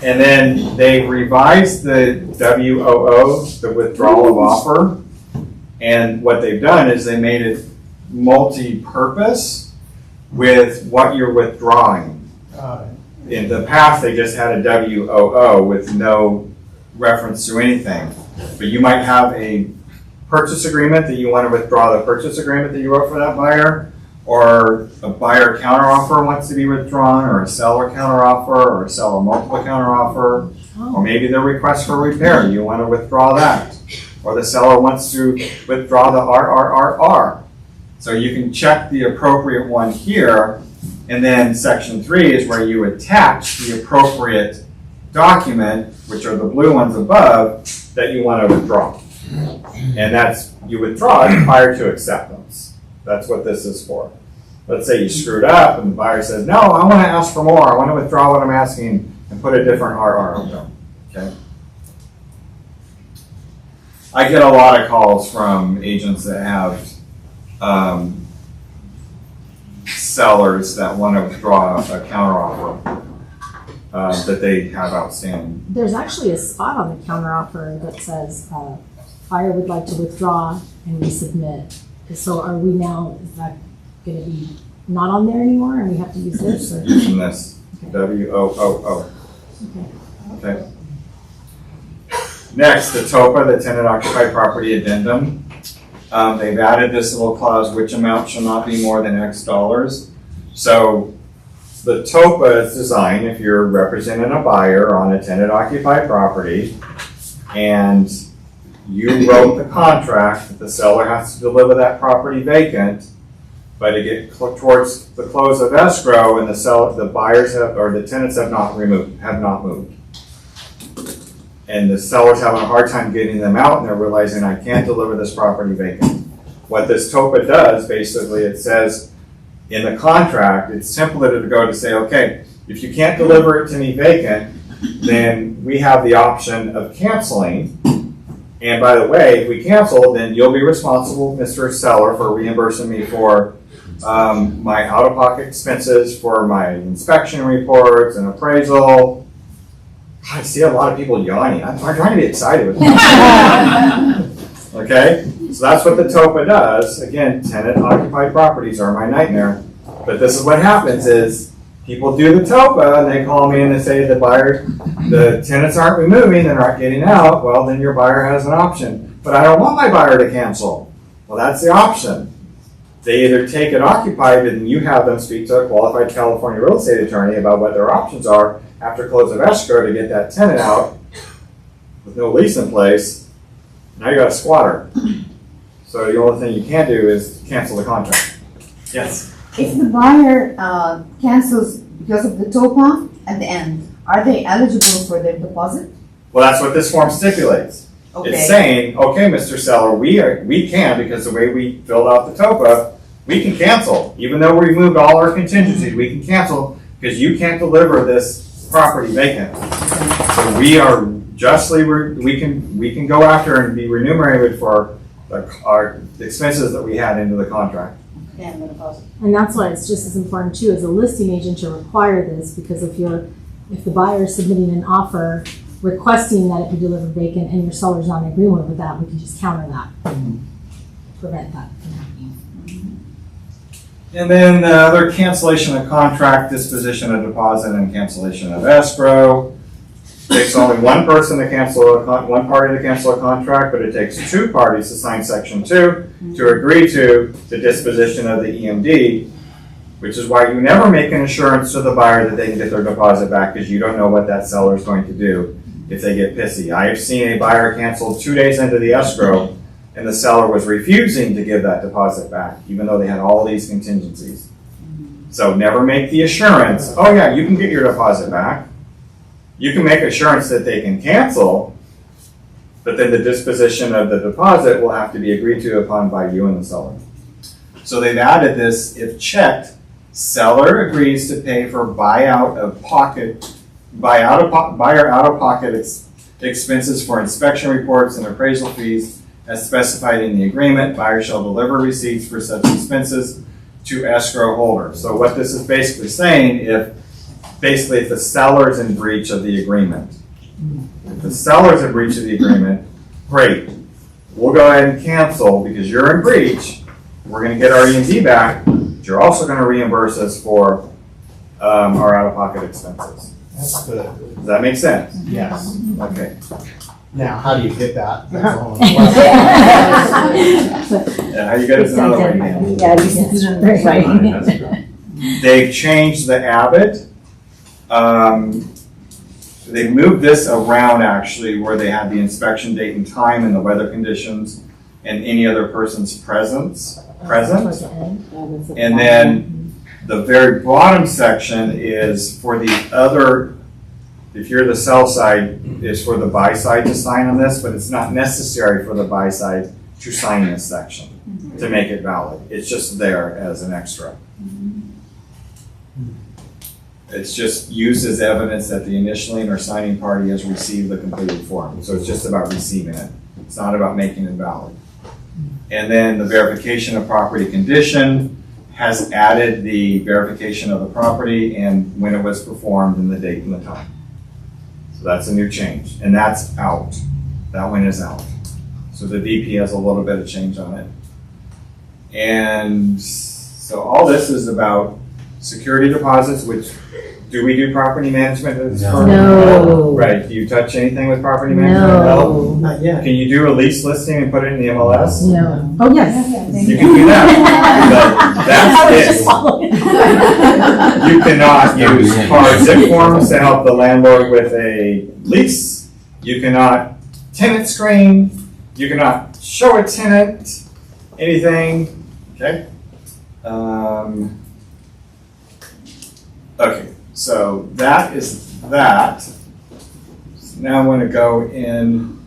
A: And then they revised the WOO, the withdrawal of offer. And what they've done is they made it multi-purpose with what you're withdrawing. In the past, they just had a WOO with no reference to anything. But you might have a purchase agreement that you want to withdraw the purchase agreement that you wrote for that buyer, or a buyer counteroffer wants to be withdrawn, or a seller counteroffer, or a seller multiple counteroffer, or maybe the request for repair, you want to withdraw that, or the seller wants to withdraw the RRRR. So you can check the appropriate one here, and then section 3 is where you attach the appropriate document, which are the blue ones above, that you want to withdraw. And that's, you withdraw it prior to acceptance. That's what this is for. Let's say you screwed up and the buyer says, no, I want to ask for more. I want to withdraw what I'm asking and put a different RR on them. Okay. I get a lot of calls from agents that have sellers that want to withdraw a counteroffer that they have outstanding.
O: There's actually a spot on the counteroffer that says, buyer would like to withdraw and resubmit. So are we now, is that gonna be not on there anymore and we have to use this? Or?
A: Using this, WOOO.
O: Okay.
A: Okay. Next, the TOPA, the tenant occupied property addendum. They've added this little clause, which amount shall not be more than X dollars. So the TOPA is designed if you're representing a buyer on a tenant occupied property and you wrote the contract that the seller has to deliver that property vacant, but to get towards the close of escrow and the buyers have, or the tenants have not moved. And the seller's having a hard time getting them out and they're realizing I can't deliver this property vacant. What this TOPA does, basically, it says in the contract, it's simpler to go to say, okay, if you can't deliver it to me vacant, then we have the option of canceling. And by the way, if we cancel, then you'll be responsible, Mr. Seller, for reimbursing me for my out-of-pocket expenses, for my inspection reports and appraisal. I see a lot of people yawning. I'm trying to be excited with this. Okay? So that's what the TOPA does. Again, tenant-occupied properties are my nightmare. But this is what happens is people do the TOPA and they call me and they say the tenants aren't removing, they're not getting out. Well, then your buyer has an option. But I don't want my buyer to cancel. Well, that's the option. They either take it occupied and you have them speak to a qualified California real estate attorney about what their options are after close of escrow to get that tenant out with no lease in place. Now you got a squatter. So the only thing you can do is cancel the contract. Yes?
Q: If the buyer cancels because of the TOPA at the end, are they eligible for their deposit?
A: Well, that's what this form stipulates.
Q: Okay.
A: It's saying, okay, Mr. Seller, we can, because the way we filled out the TOPA, we can cancel. Even though we removed all our contingencies, we can cancel because you can't deliver this property vacant. So we are justly, we can go after and be remunerated for our expenses that we had into the contract.
O: And that's why it's just as important too, as a listing agent, to require this, because if the buyer is submitting an offer requesting that it be delivered vacant and your seller's not in agreement with that, we can just counter that, prevent that from happening.
A: And then the other cancellation of contract, disposition of deposit, and cancellation of escrow. It takes only one person to cancel one party to cancel a contract, but it takes two parties to sign Section 2 to agree to the disposition of the EMD, which is why you never make an assurance to the buyer that they can get their deposit back, because you don't know what that seller is going to do if they get pissy. I have seen a buyer cancel 2 days into the escrow and the seller was refusing to give that deposit back, even though they had all these contingencies. So never make the assurance, oh yeah, you can get your deposit back. You can make assurance that they can cancel, but then the disposition of the deposit will have to be agreed to upon by you and the seller. So they've added this, if checked, seller agrees to pay for buyer out-of-pocket expenses for inspection reports and appraisal fees as specified in the agreement. Buyer shall deliver receipts for such expenses to escrow holder. So what this is basically saying, if the seller's in breach of the agreement. If the seller's in breach of the agreement, great. We'll go ahead and cancel because you're in breach. We're going to get our EMD back, but you're also going to reimburse us for our out-of-pocket expenses.
N: That's good.
A: Does that make sense?
N: Yes.
A: Okay.
N: Now, how do you get that? That's a whole
A: Yeah, how you get it is another way.
G: Yeah, right.
A: They've changed the Abbott. They moved this around actually where they had the inspection date and time and the weather conditions and any other person's present. And then the very bottom section is for the other, if you're the sell side, is for the buy side to sign on this, but it's not necessary for the buy side to sign this section to make it valid. It's just there as an extra. It's just used as evidence that the initialing or signing party has received the completed form. So it's just about receiving it. It's not about making it valid. And then the verification of property condition has added the verification of the property and when it was performed and the date and the time. So that's a new change. And that's out. That one is out. So the VP has a little bit of change on it. And so all this is about security deposits, which do we do property management at this
M: No.
A: firm?
O: No.
A: Right, do you touch anything with property management?
O: No.
P: Not yet.
A: Can you do a lease listing and put it in the MLS?
O: No. Oh, yes.
A: You can do that, but that's it. You cannot use car zip forms to help the landlord with a lease. You cannot tenant screen. You cannot show a tenant anything. Okay. Okay. So that is that. So now I want to go in.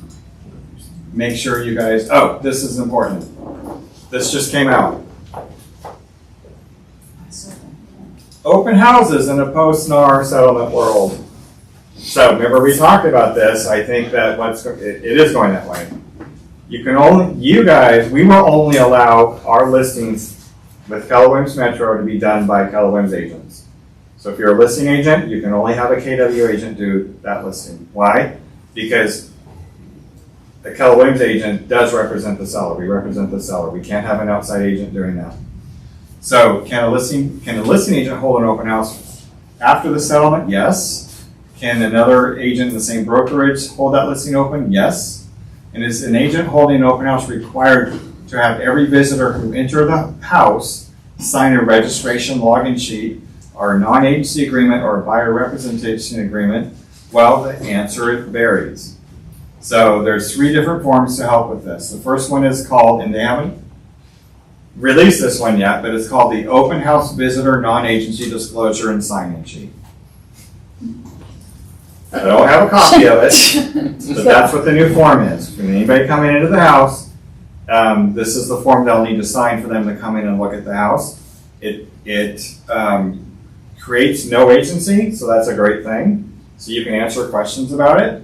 A: Make sure you guys. Oh, this is important. This just came out. Open houses in a post-NAR settlement world. So remember we talked about this. I think that it is going that way. You guys, we will only allow our listings with Keller Williams Metro to be done by Keller Williams agents. So if you're a listing agent, you can only have a KW agent do that listing. Why? Because the Keller Williams agent does represent the seller. We represent the seller. We can't have an outside agent doing that. So can a listing agent hold an open house after the settlement? Yes. Can another agent in the same brokerage hold that listing open? Yes. And is an agent holding an open house required to have every visitor who enter the house sign a registration login sheet or a non-agency agreement or a buyer representation agreement? Well, the answer varies. So there's 3 different forms to help with this. The first one is called, and they haven't released this one yet, but it's called the Open House Visitor Non-Agency Disclosure and Sign-In Sheet. I don't have a copy of it, but that's what the new form is. When anybody coming into the house, this is the form they'll need to sign for them to come in and look at the house. It creates no agency, so that's a great thing. So you can answer questions about it.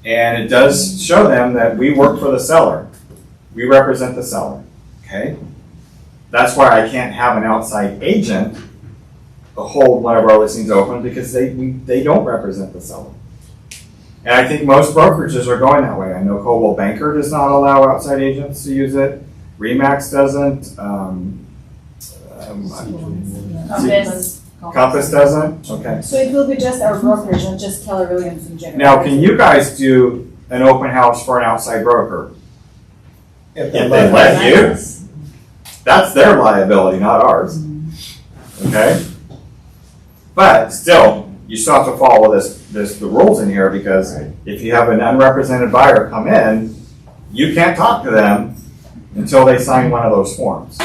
A: And it does show them that we work for the seller. We represent the seller, okay? That's why I can't have an outside agent hold one of our listings open because they don't represent the seller. And I think most brokerages are going that way. I know Coldwell Banker does not allow outside agents to use it. Remax doesn't. Compass doesn't? Okay.
G: So it will be just our brokerage, not just Keller Williams in general.
A: Now, can you guys do an open house for an outside broker? If they let you? That's their liability, not ours. Okay? But still, you still have to follow the rules in here because if you have an unrepresented buyer come in, you can't talk to them until they sign one of those forms.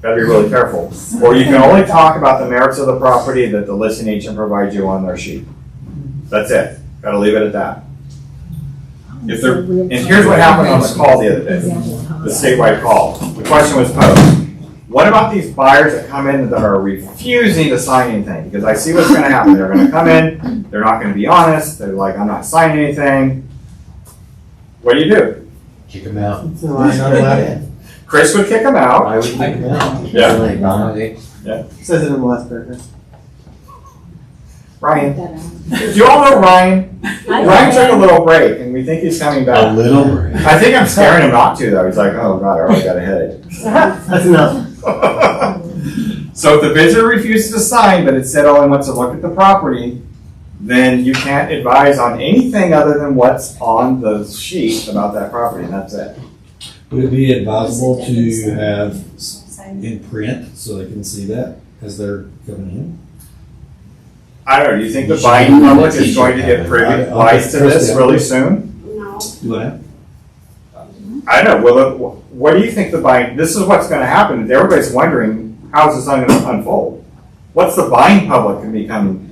A: Gotta be really careful. Or you can only talk about the merits of the property that the listing agent provides you on their sheet. That's it. Gotta leave it at that. And here's what happened on the call the other day, the statewide call. The question was posed. What about these buyers that come in that are refusing to sign anything? Because I see what's gonna happen. They're gonna come in, they're not gonna be honest, they're like, I'm not signing anything. What do?
M: Kick them out.
P: So I'm not allowed in.
A: Chris would kick them out.
M: I would kick them out.
A: Yeah.
M: Like, no,
P: Says it in the last paragraph.
A: Ryan. Do you all know Ryan? Ryan took a little break and we think he's coming back.
M: A little break.
A: I think I'm scaring him not to though. He's like, oh God, I already got a headache.
P: That's enough.
A: So if the visitor refuses to sign, but it said only wants to look at the property, then you can't advise on anything other than what's on the sheet about that property, and that's it.
R: Would it be advisable to have in print so they can see that as they're coming in?
A: I don't know, do you think the buying public is going to get privy wise to this really soon?
E: No.
R: Do I?
A: I don't know, what do you think this is what's gonna happen, everybody's wondering, how is this going to unfold? What's the buying public can become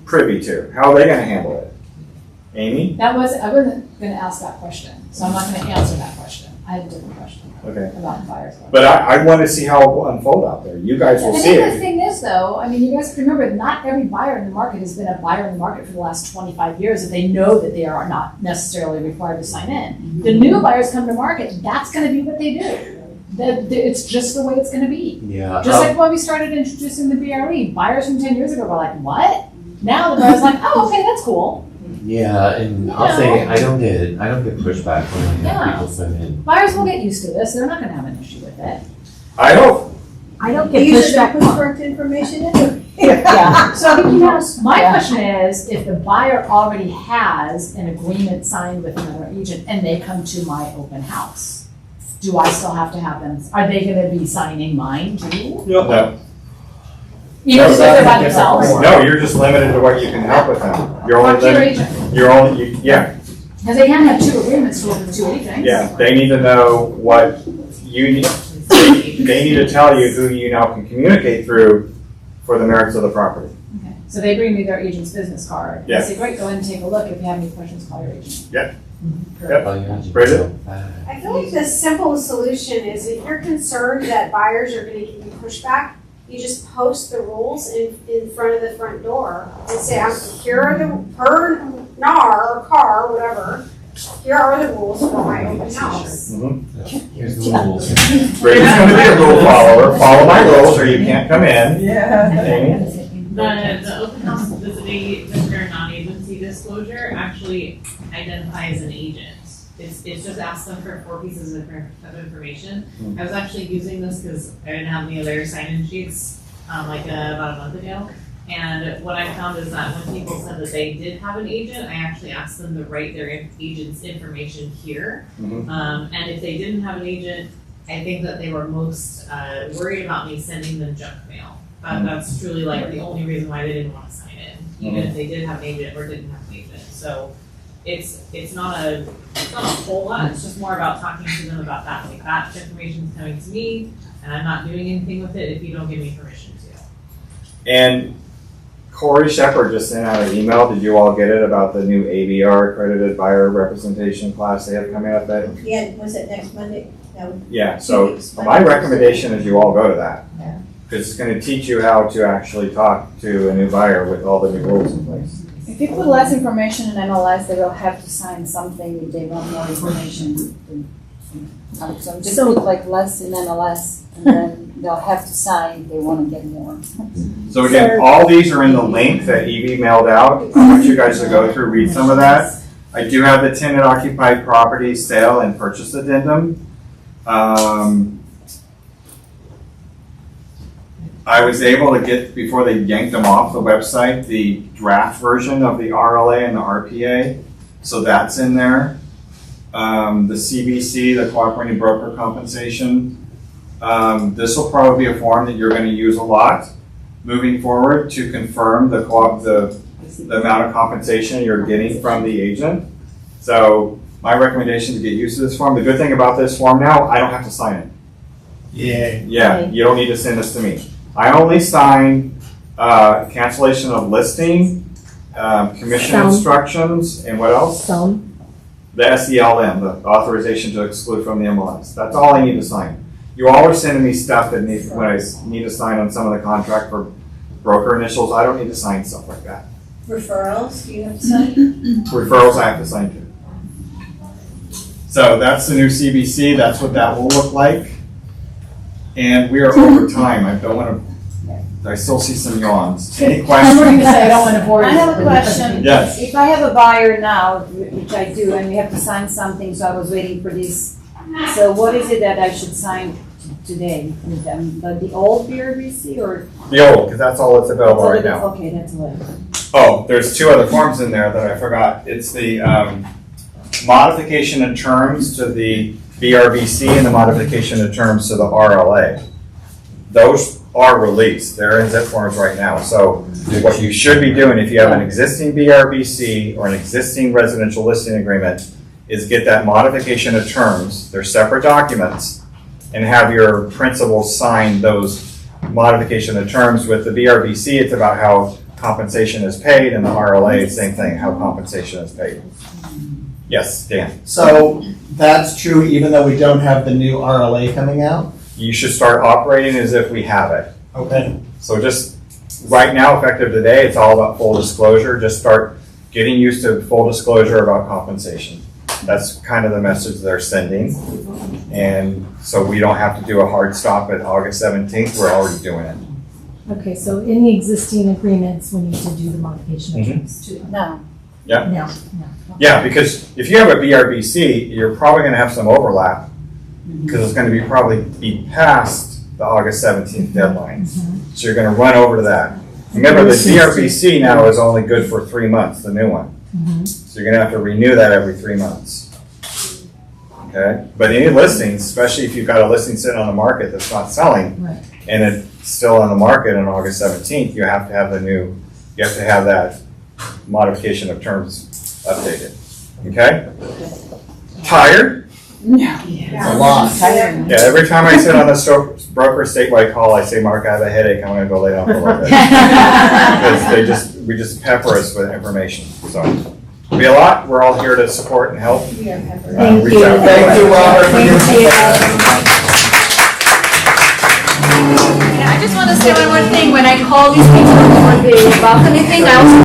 A: privy to? How are they gonna handle it? Amy?
J: I wasn't gonna ask that question, so I'm not gonna answer that question. I had a different question
A: Okay.
J: about buyers.
A: But I want to see how it will unfold out there. You guys will
J: And
A: see
J: then the
A: it.
J: thing is though, I mean, you guys can remember, not every buyer in the market has been a buyer in the market for the last 25 years if they know that they are not necessarily required to sign in. The new buyers come to market, that's gonna be what they do. It's just the way it's gonna be.
M: Yeah.
J: Just like when we started introducing the BRE, buyers from 10 years ago were like, what? Now the buyer's like, oh, okay, that's cool.
M: Yeah, and I'll say I don't get pushback when I have people come in.
J: Buyers will get used to this, they're not gonna have an issue with it.
A: I hope.
O: I don't
B: They
O: get
B: usually
O: pushback.
B: push correct information anyway.
O: Yeah.
J: So, my question is, if the buyer already has an agreement signed with another agent and they come to my open house, do I still have to have them, are they gonna be signing mine too?
A: No.
J: Even if they're by themselves?
A: No, you're just limited to what you can help with them. You're only
J: Talk to your
A: limited,
J: agent,
A: you're only, yeah,
J: because they can't have two agreements with two agents.
A: yeah. They need to know what you need, they need to tell you who you now can communicate through for the merits of the property.
J: Okay. So they bring me their agent's business card.
A: Yeah.
J: I say, great, go ahead and take a look. If you have any questions, call your agent.
A: Yeah.
J: Correct.
A: Yep. Bridget?
E: I feel like the simplest solution is if you're concerned that buyers are gonna give you pushback, you just post the rules in front of the front door and say, here are the, per NAR or car, whatever, here are the rules for my open house.
M: Here's the rules.
A: Bridget's gonna be a rule follower, follow my rules or you can't come in. Amy?
S: The open house visitor non-agency disclosure actually identifies an agent. It's just asked them for 4 pieces of information. I was actually using this because I didn't have any other sign-in sheets about a month ago. And what I found is that when people said that they did have an agent, I actually asked them to write their agent's information here. And if they didn't have an agent, I think that they were most worried about me sending them junk mail. That's truly like the only reason why they didn't want to sign in, even if they did have an agent or didn't have an agent. So it's not a whole lot. It's just more about talking to them about that. Like that information's coming to me, and I'm not doing anything with it if you don't give me permission to.
A: And Corey Shepard just sent out an email. Did you all get it about the new ABR accredited buyer representation class they have coming up?
B: Yeah, was it next Monday? No.
A: Yeah, so my recommendation is you all go to that. Because it's gonna teach you how to actually talk to a new buyer with all the new rules in place.
G: If you put less information in MLS, they will have to sign something if they want more information. So just put like less in MLS, and then they'll have to sign if they want to get more.
A: So again, all these are in the link that Evie mailed out. I want you guys to go through, read some of that. I do have the tenant occupied property sale and purchase addendum. I was able to get, before they yanked them off the website, the draft version of the RLA and the RPA. So that's in there. The CBC, the cooperating broker compensation. This will probably be a form that you're going to use a lot moving forward to confirm the amount of compensation you're getting from the agent. So my recommendation is to get used to this form. The good thing about this form now, I don't have to sign it. Yeah, you don't need to send this to me. I only sign cancellation of listing, commission instructions, and what else? The SELM, the authorization to exclude from the MLS. That's all I need to sign. You all are sending me stuff that when I need to sign on some of the contract for broker initials, I don't need to sign stuff like that.
B: Referrals, do you have to sign?
A: Referrals I have to sign too. So that's the new CBC, that's what that will look like. And we are over time. I still see some yawns. Any questions?
G: I have a question.
A: Yes.
G: If I have a buyer now, which I do, and we have to sign something, so I was waiting for this. So what is it that I should sign today with them? The old BRBC or?
A: The old, because that's all that's available right now.
G: Okay, that's what.
A: Oh, there's 2 other forms in there that I forgot. It's the modification of terms to the BRBC and the modification of terms to the RLA. Those are released. They're in zip forms right now. So what you should be doing if you have an existing BRBC or an existing residential listing agreement is get that modification of terms. They're separate documents, and have your principal sign those modification of terms. With the BRBC, it's about how compensation is paid, and the RLA, same thing, how compensation is paid. Yes, Dan.
N: So that's true even though we don't have the new RLA coming out?
A: You should start operating as if we have it.
N: Okay.
A: So just right now, effective today, it's all about full disclosure. Just start getting used to full disclosure about compensation. That's kind of the message they're sending. And so we don't have to do a hard stop at August 17th. We're already doing it.
O: Okay, so in the existing agreements, we need to do the modification of terms too.
G: No.
A: Yeah.
O: No.
A: Yeah, because if you have a BRBC, you're probably going to have some overlap because it's going to be probably be past the the August 17th deadline. So you're gonna run over to that. Remember, the DRBC now is only good for 3 months, the new one. So you're gonna have to renew that every 3 months. Okay, but any listings, especially if you've got a listing sitting on the market that's not selling,
O: Right.
A: and it's still on the market on August 17th, you have to have you have to have that modification of terms updated. Okay? Tired?
N: A lot.
A: Yeah, every time I sit on the broker statewide call, I say, Mark, I have a headache, I'm gonna go lay down for a little bit. Because we just pepper us with information, so. It'll be a lot, we're all here to support and help.
B: We are peppered.
A: Thank you.
N: Thank you, Robert.
F: I just want to say one more thing. When I call these people for the balcony thing, I also